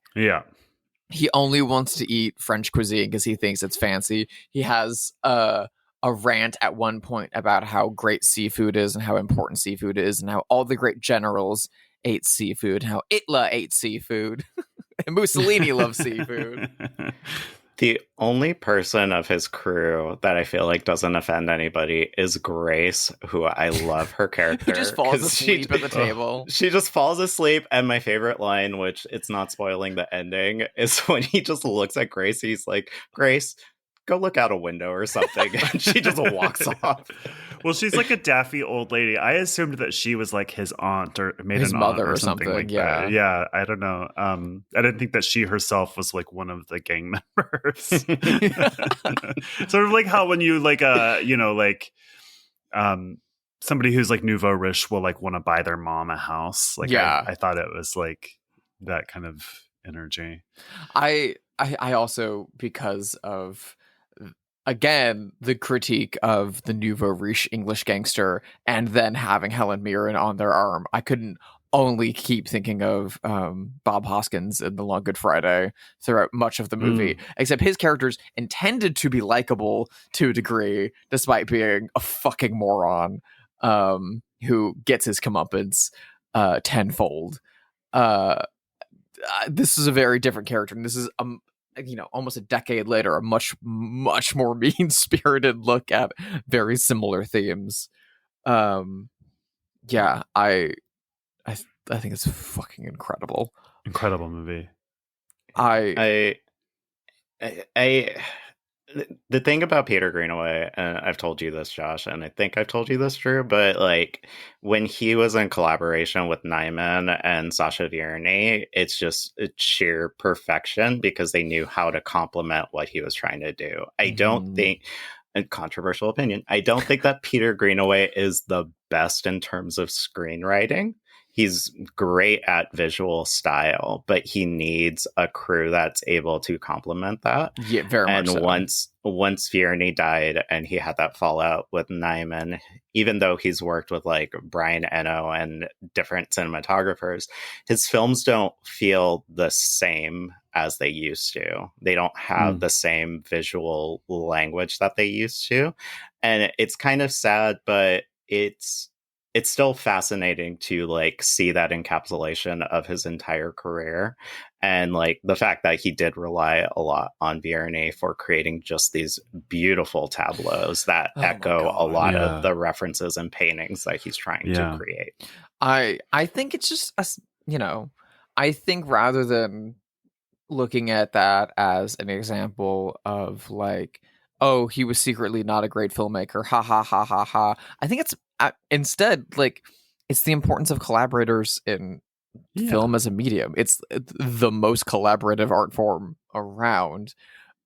he only wants to eat French cuisine because he thinks it's fancy. He has a rant at one point about how great seafood is and how important seafood is and how all the great generals ate seafood and how Hitler ate seafood and Mussolini loves seafood. The only person of his crew that I feel like doesn't offend anybody is Grace, who I love her character. Who just falls asleep at the table. She just falls asleep, and my favorite line, which it's not spoiling the ending, is when he just looks at Grace, he's like, "Grace, go look out a window or something," and she just walks off. Well, she's like a daffy old lady. I assumed that she was like his aunt or his mother or something like that. Yeah, I don't know. I didn't think that she herself was like one of the gang members. Sort of like how when you like somebody who's like nouveau riche will like want to buy their mom a house. Like I thought it was like that kind of energy. I also, because of, again, the critique of the nouveau riche English gangster and then having Helen Mirren on their arm, I couldn't only keep thinking of Bob Hoskins in The Long Good Friday throughout much of the movie, except his character's intended to be likable to a degree, despite being a fucking moron who gets his comeuppance tenfold. This is a very different character, and this is almost a decade later, a much more mean-spirited look at very similar themes. I think it's fucking incredible. Incredible movie. The thing about Peter Greenaway, and I've told you this, Josh, and I think I've told you this, Drew, but like when he was in collaboration with Nyman and Sacha Vierny, it's just sheer perfection because they knew how to complement what he was trying to do. I don't think, a controversial opinion, I don't think that Peter Greenaway is the best in terms of screenwriting. He's great at visual style, but he needs a crew that's able to complement that. Yeah, very much so. And once Vierny died and he had that fallout with Nyman, even though he's worked with like Brian Eno and different cinematographers, his films don't feel the same as they used to. They don't have the same visual language that they used to. And it's kind of sad, but it's still fascinating to like see that encapsulation of his entire career, and like the fact that he did rely a lot on Vierny for creating just these beautiful tableaus that echo a lot of the references and paintings that he's trying to create. I think it's just I think rather than looking at that as an example of like, oh, he was secretly not a great filmmaker, ha ha ha ha ha, I think it's instead like it's the importance of collaborators in film as a medium. It's the most collaborative art form around,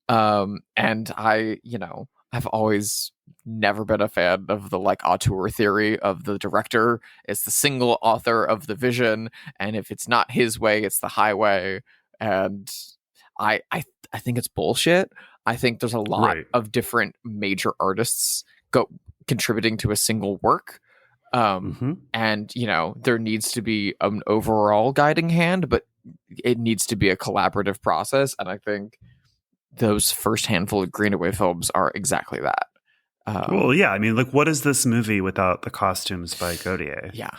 and I've always never been a fan of the like auteur theory of the director. It's the single author of the vision, and if it's not his way, it's the highway. And I think it's bullshit. I think there's a lot of different major artists contributing to a single work. And there needs to be an overall guiding hand, but it needs to be a collaborative process. And I think those first handful of Greenaway films are exactly that. I mean, like, what is this movie without the costumes by Gautier? Yeah.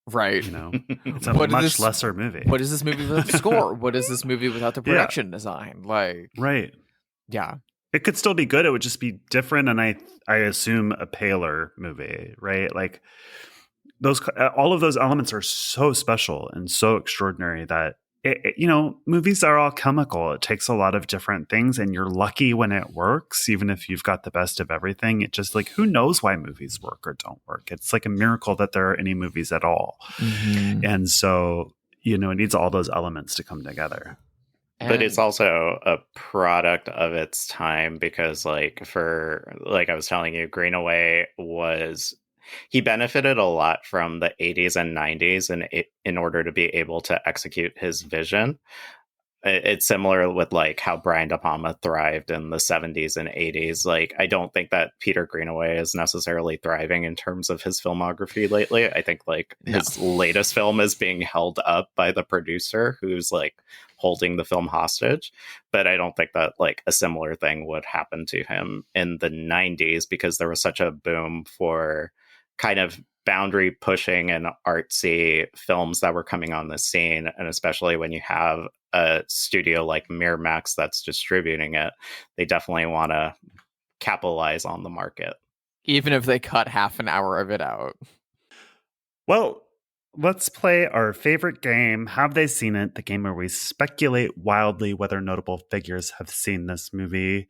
Right. You know, it's a What is much this- lesser movie. What is this movie without the score? What is this movie without the production design? Like, Right. yeah. It could still be good. It would just be different, and I assume a paler movie, right? Like those, all of those elements are so special and so extraordinary that you know, movies are all chemical. It takes a lot of different things, and you're lucky when it works, even if you've got the best of everything. It just like, who knows why movies work or don't work? It's like a miracle that there are any movies at all, and so you know, it needs all those elements to come together. But it's also a product of its time because, like, I was telling you, Greenaway he benefited a lot from the 80s and 90s in order to be able to execute his vision. It's similar with like how Brian De Palma thrived in the 70s and 80s. Like, I don't think that Peter Greenaway is necessarily thriving in terms of his filmography lately. I think like his latest film is being held up by the producer who's like holding the film hostage. But I don't think that like a similar thing would happen to him in the 90s because there was such a boom for kind of boundary pushing and artsy films that were coming on the scene. And especially when you have a studio like Miramax that's distributing it, they definitely want to capitalize on the market. Even if they cut half an hour of it out. Well, let's play our favorite game, Have They Seen It? The game where we speculate wildly whether notable figures have seen this movie.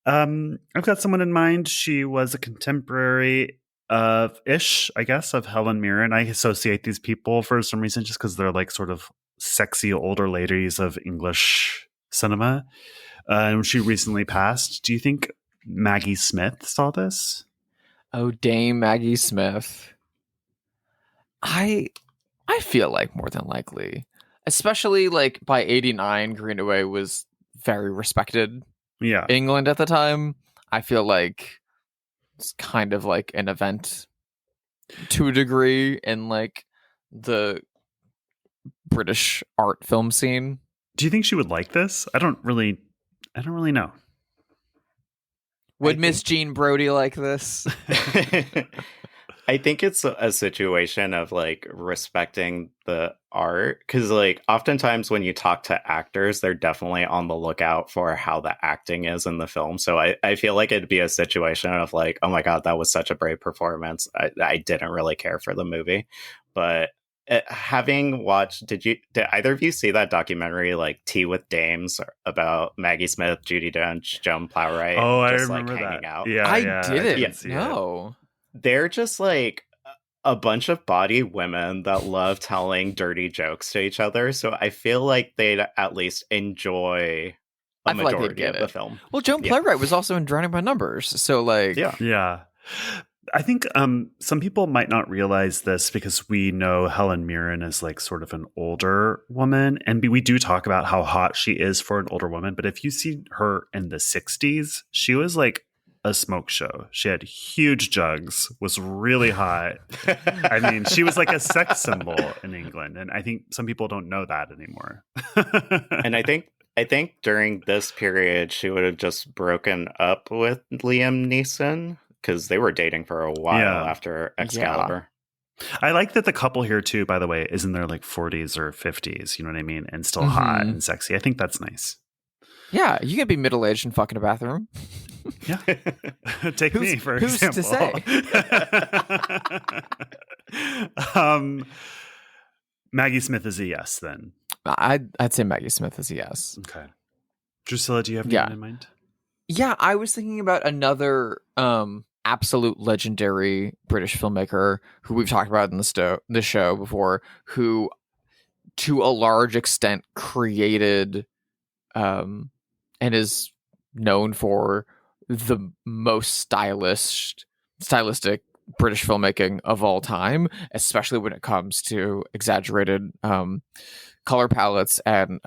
I've got someone in mind. She was a contemporary of Helen Mirren. I associate these people for some reason just because they're like sort of sexy older ladies of English cinema. And she recently passed. Do you think Maggie Smith saw this? Oh, Dame Maggie Smith. I feel like more than likely, especially like by 89, Greenaway was very respected. Yeah, England at the time. I feel like it's kind of like an event to a degree in like the British art film scene. Do you think she would like this? I don't really know. Would Miss Jean Brodie like this? I think it's a situation of like respecting the art because like oftentimes when you talk to actors, they're definitely on the lookout for how the acting is in the film. So I feel like it'd be a situation of like, oh my God, that was such a brave performance. I didn't really care for the movie, but having watched, did either of you see that documentary like Tea with Dames about Maggie Smith, Judi Dench, Joan Plowright? Oh, I just, remember like, that. hanging out? Yeah, I didn't. Yeah, No. They're just like a bunch of bawdy women that love telling dirty jokes to each other. So I feel like they'd at least enjoy a majority of the film. Well, Joan Plowright was also in Drowning by Numbers. So like, yeah. I think some people might not realize this because we know Helen Mirren is like sort of an older woman. And we do talk about how hot she is for an older woman. But if you see her in the 60s, she was like a smoke show. She had huge jugs, was really hot. I mean, she was like a sex symbol in England. And I think some people don't know that anymore. And I think during this period, she would have just broken up with Liam Neeson because they were dating for a while after Excalibur. I like that the couple here too, by the way, is in their like 40s or 50s, you know what I mean? And still hot and sexy. I think that's nice. Yeah, you can be middle-aged and fuck in a bathroom. Yeah. Take me, for example. Who's to say? Maggie Smith is a yes, then. I'd say Maggie Smith is a yes. Okay. Drusilla, do you have anyone in mind? Yeah, I was thinking about another absolute legendary British filmmaker who we've talked about in the show before, who to a large extent created and is known for the most stylistic British filmmaking of all time, especially when it comes to exaggerated color palettes and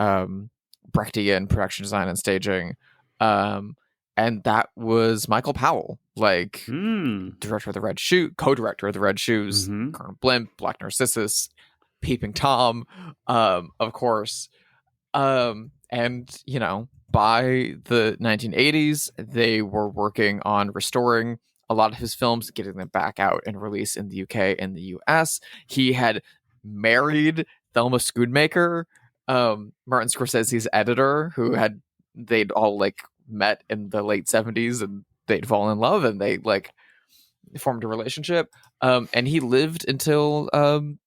Brechtian production design and staging. And that was Michael Powell, like director of The Red Shoe, co-director of The Red Shoes, Colonel Blimp, Black Narcissus, Peeping Tom, of course. And, you know, by the 1980s, they were working on restoring a lot of his films, getting them back out and released in the UK and the US. He had married Thelma Schoonmaker, Martin Scorsese's editor, they'd all like met in the late 70s and they'd fallen in love and they like formed a relationship. And he lived until around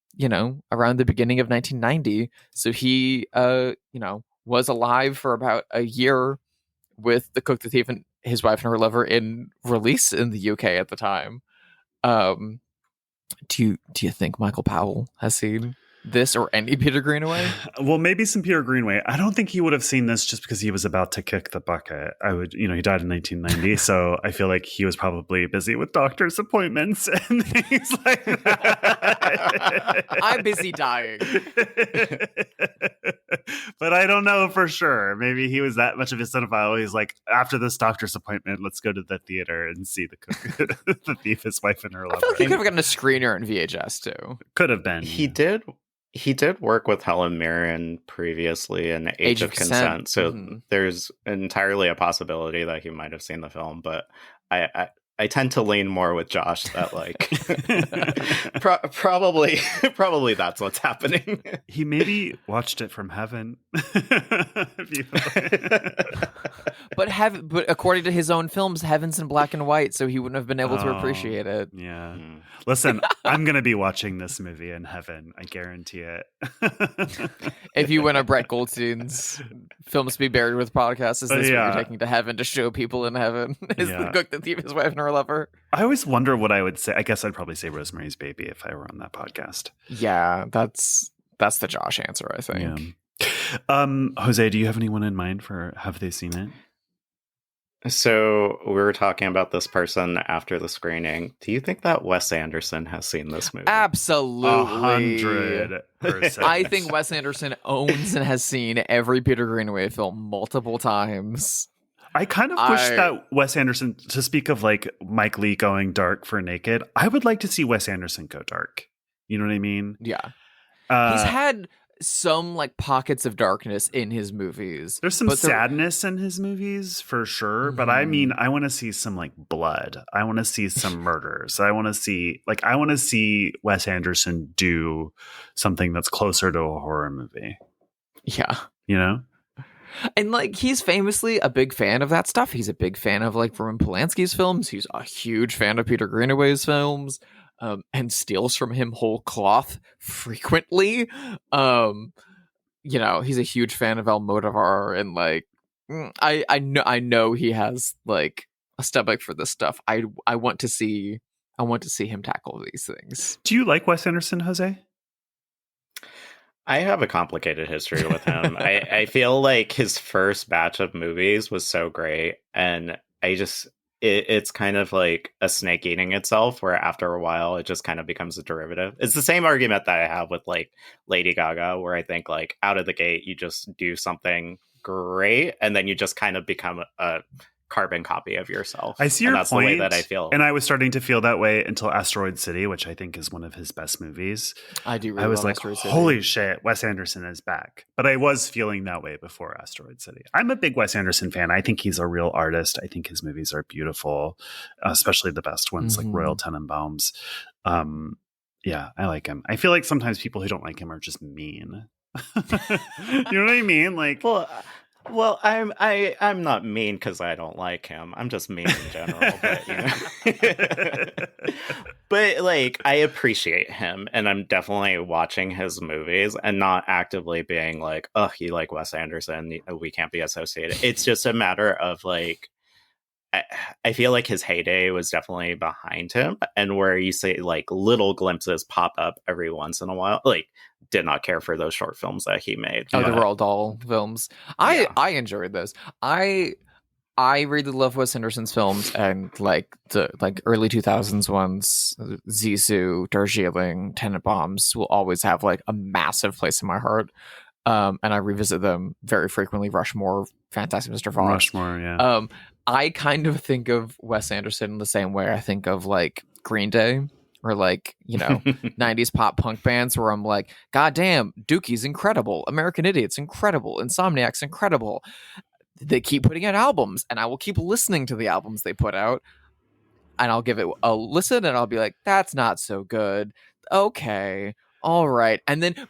the beginning of 1990. So he was alive for about a year with The Cook, the Thief, and His Wife and Her Lover in release in the UK at the time. Do you think Michael Powell has seen this or any Peter Greenaway? Well, maybe some Peter Greenaway. I don't think he would have seen this just because he was about to kick the bucket. He died in 1990, so I feel like he was probably busy with doctor's appointments and things like that. I'm busy dying. But I don't know for sure. Maybe he was that much of a cinephile. He's like, after this doctor's appointment, let's go to the theater and see The Cook, the Thief, His Wife and Her Lover. I feel like he could have gotten a screener in VHS too. Could have been. He did work with Helen Mirren previously in Age of Consent, so there's entirely a possibility that he might have seen the film, but I tend to lean more with Josh that like probably that's what's happening. He maybe watched it from heaven. But according to his own films, heaven's in black and white, so he wouldn't have been able to appreciate it. Yeah. Listen, I'm going to be watching this movie in heaven. I guarantee it. If you win a Brett Goldstein's Films to Be Buried With podcast, is this what you're taking to heaven to show people in heaven? Is The Cook, the Thief, His Wife and Her Lover? I always wonder what I would say. I guess I'd probably say Rosemary's Baby if I were on that podcast. Yeah, that's the Josh answer, I think. Yeah. Jose, do you have anyone in mind for have they seen it? So we were talking about this person after the screening. Do you think that Wes Anderson has seen this movie? Absolutely. 100%. I think Wes Anderson owns and has seen every Peter Greenaway film multiple times. I kind of wish that Wes Anderson, to speak of like Mike Leigh going dark for Naked, I would like to see Wes Anderson go dark. You know what I mean? Yeah. He's had some like pockets of darkness in his movies. There's some sadness in his movies for sure, but I mean, I want to see some like blood. I want to see some murders. I want to see Wes Anderson do something that's closer to a horror movie. Yeah. You know? And like he's famously a big fan of that stuff. He's a big fan of like Roman Polanski's films. He's a huge fan of Peter Greenaway's films. And steals from him whole cloth frequently. He's a huge fan of Almodovar, and like I know he has like a stomach for this stuff. I want to see him tackle these things. Do you like Wes Anderson, Jose? I have a complicated history with him. I feel like his first batch of movies was so great, and it's kind of like a snake eating itself, where after a while it just kind of becomes a derivative. It's the same argument that I have with like Lady Gaga, where I think like out of the gate you just do something great and then you just kind of become a carbon copy of yourself. I see your that's point, the way that I feel. And I was starting to feel that way until Asteroid City, which I think is one of his best movies. I do really I was love like, Asteroid City. holy shit, Wes Anderson is back. But I was feeling that way before Asteroid City. I'm a big Wes Anderson fan. I think he's a real artist. I think his movies are beautiful, especially the best ones like Royal Tenenbaums. Yeah, I like him. I feel like sometimes people who don't like him are just mean. You know what I mean? Like, well, I'm not mean because I don't like him. I'm just mean in general. But like, I appreciate him, and I'm definitely watching his movies and not actively being like, "Oh, you like Wes Anderson? We can't be associated." It's just a matter of like, I feel like his heyday was definitely behind him, and where you see like little glimpses pop up every once in a while, like. Did not care for those short films that he made. Oh, the Roald Dahl films. I enjoyed those. I really love Wes Anderson's films, and like the early 2000s ones, Zissou, Darjeeling, Tenenbaums will always have like a massive place in my heart. And I revisit them very frequently. Rushmore, Fantastic Mr. Fox. Rushmore, yeah. I kind of think of Wes Anderson in the same way I think of like Green Day. Or like, 90s pop punk bands where I'm like, God damn, Dookie's incredible. American Idiot's incredible. Insomniac's incredible. They keep putting out albums, and I will keep listening to the albums they put out. And I'll give it a listen, and I'll be like, that's not so good. Okay. all right.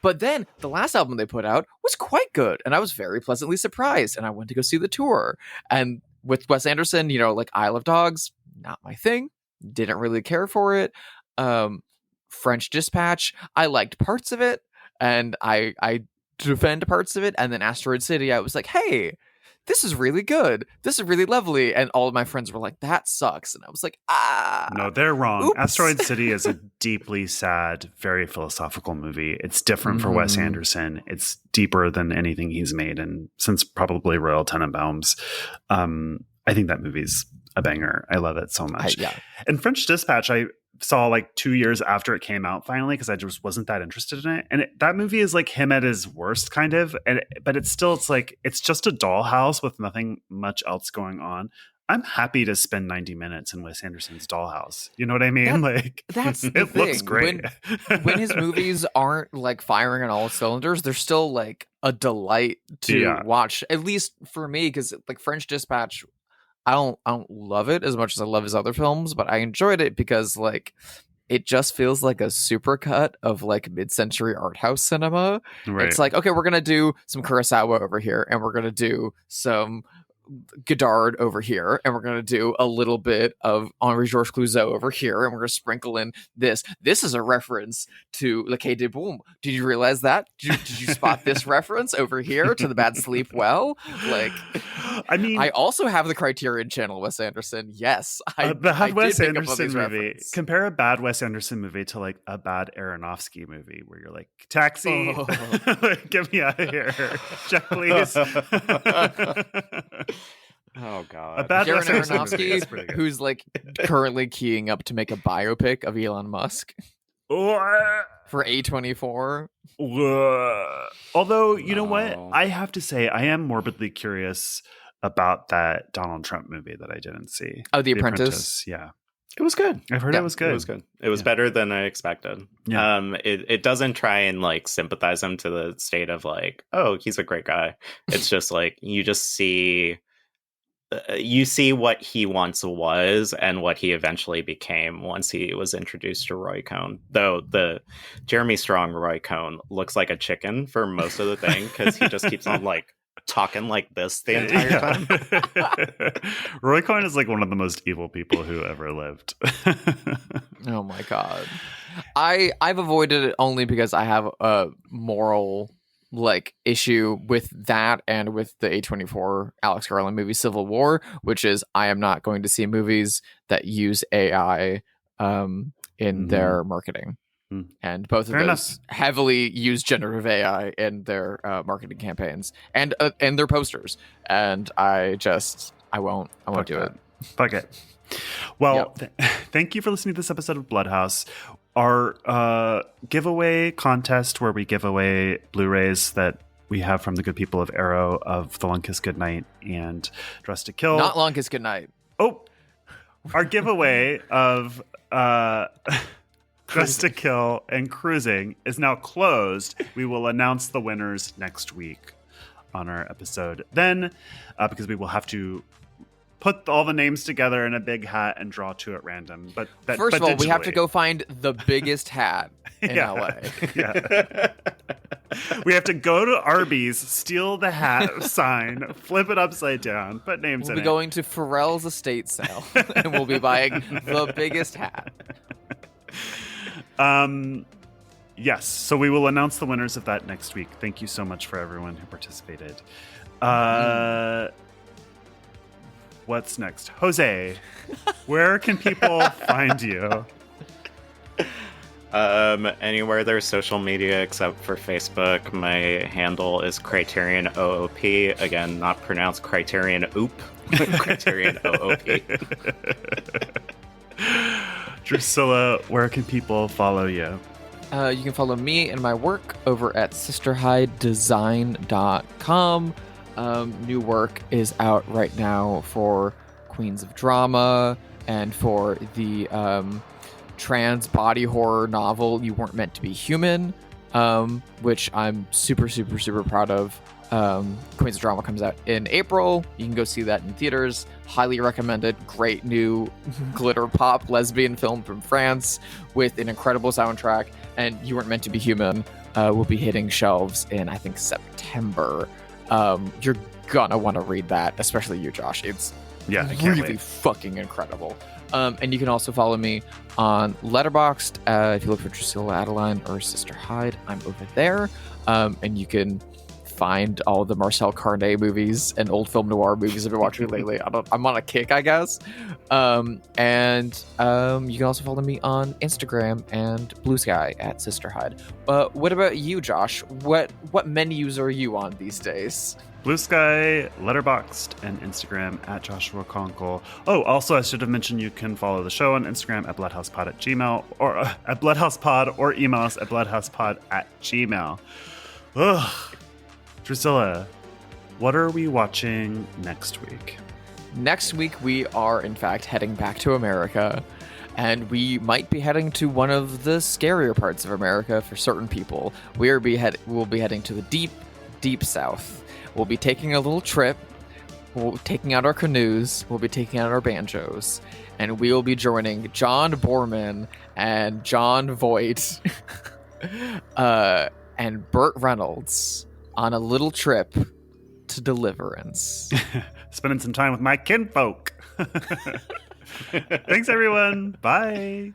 But then the last album they put out was quite good, and I was very pleasantly surprised. And I went to go see the tour. And with Wes Anderson, like Isle of Dogs, not my thing. Didn't really care for it. French Dispatch, I liked parts of it, and I defend parts of it. And then Asteroid City, I was like, hey, this is really good. This is really lovely. And all of my friends were like, that sucks. And I was like, No, they're wrong. Oops. Asteroid City is a deeply sad, very philosophical movie. It's different for Wes Anderson. It's deeper than anything he's made. And since probably Royal Tenenbaums, I think that movie's a banger. I love it so much. And French Dispatch, I saw like 2 years after it came out finally, because I just wasn't that interested in it. And that movie is like him at his worst, kind of. But it's just a dollhouse with nothing much else going on. I'm happy to spend 90 minutes in Wes Anderson's dollhouse. You know what I mean? That's the it thing. looks great. When his movies aren't like firing on all cylinders, they're still like a delight to watch. At least for me, because like French Dispatch, I don't love it as much as I love his other films, but I enjoyed it because like it just feels like a supercut of like mid-century art house cinema. Right. It's like, okay, we're gonna do some Kurosawa over here, and we're gonna do some Godard over here, and we're going to do a little bit of Henri Georges Clouzot over here, and we're going to sprinkle in this. This is a reference to Le Quai des Brumes. Did you realize that? Did you spot this reference over here to The Bad Sleep Well? Like, I mean, I also have the Criterion Channel, Wes Anderson. Yes, I bad Wes did Anderson movie. Reference. Compare a bad Wes Anderson movie to like a bad Aronofsky movie, where you're like, taxi, get me out of here, check please. Oh god! A bad Darren Aronofsky, who's like currently keying up to make a biopic of Elon Musk for A24. Although, you know what? I have to say, I am morbidly curious about that Donald Trump movie that I didn't see. Oh, The Apprentice? Yeah. It was good. I've heard it was good. It was good. It was better than I expected. Yeah. It doesn't try and like sympathize him to the state of like, oh, he's a great guy. It's just like you see what he once was and what he eventually became once he was introduced to Roy Cohn. Though the Jeremy Strong Roy Cohn looks like a chicken for most of the thing because he just keeps on like talking like this the entire time. Roy Cohn is like one of the most evil people who ever lived. Oh my god. I've avoided it only because I have a moral like issue with that and with the A24 Alex Garland movie Civil War, which is I am not going to see movies that use AI in their marketing. And both of those heavily use generative AI in their marketing campaigns and their posters. And I won't do it. Fuck it. Well, thank you for listening to this episode of Bloodhaus. Our giveaway contest where we give away Blu-rays that we have from the good people of Arrow of The Long Kiss Goodnight and Dressed to Kill. Not Long Kiss Goodnight. Oh, our giveaway of Dressed to Kill and Cruising is now closed. We will announce the winners next week on our episode then, because we will have to put all the names together in a big hat and draw two at random. But first of all, we have to go find the biggest hat in LA. Yeah. We have to go to Arby's, steal the hat sign, flip it upside down, put names in it. We'll be going to Pharrell's estate sale, and we'll be buying the biggest hat. Yes, so we will announce the winners of that next week. Thank you so much for everyone who participated. What's next? Jose, where can people find you? Anywhere there's social media except for Facebook. My handle is Criterion OOP. Again, not pronounced Criterion Oop. Criterion OOP. Drusilla, where can people follow you? You can follow me and my work over at sisterhidedesign.com. New work is out right now for Queens of Drama and for the trans body horror novel You Weren't Meant to Be Human. which I'm super, super, super proud of. Queens of Drama comes out in April. You can go see that in theaters. Highly recommended. Great new glitter pop lesbian film from France with an incredible soundtrack. And You Weren't Meant to Be Human will be hitting shelves in, I think, September. You're gonna want to read that, especially you, Josh. It's really fucking incredible. And you can also follow me on Letterboxd. If you look for Drusilla Adeline or Sister Hyde, I'm over there. And you can find all the Marcel Carné movies and old film noir movies I've been watching lately. I'm on a kick, I guess. And you can also follow me on Instagram and Blue Sky at Sister Hyde. What about you, Josh? What menus are you on these days? Blue Sky, Letterboxd, and Instagram at Joshua Conkel. Oh, also, I should have mentioned you can follow the show on Instagram at bloodhousepod at gmail, or at bloodhousepod, or email us at bloodhousepod@gmail. Ugh. Drusilla, what are we watching next week? Next week, we are, in fact, heading back to America, and we might be heading to one of the scarier parts of America for certain people. We'll be heading to the deep, deep south. We'll be taking a little trip. We'll be taking out our canoes. We'll be taking out our banjos. And we'll be joining John Borman and John Voight and Burt Reynolds on a little trip to Deliverance. Spending some time with my kinfolk. Thanks, everyone. Bye.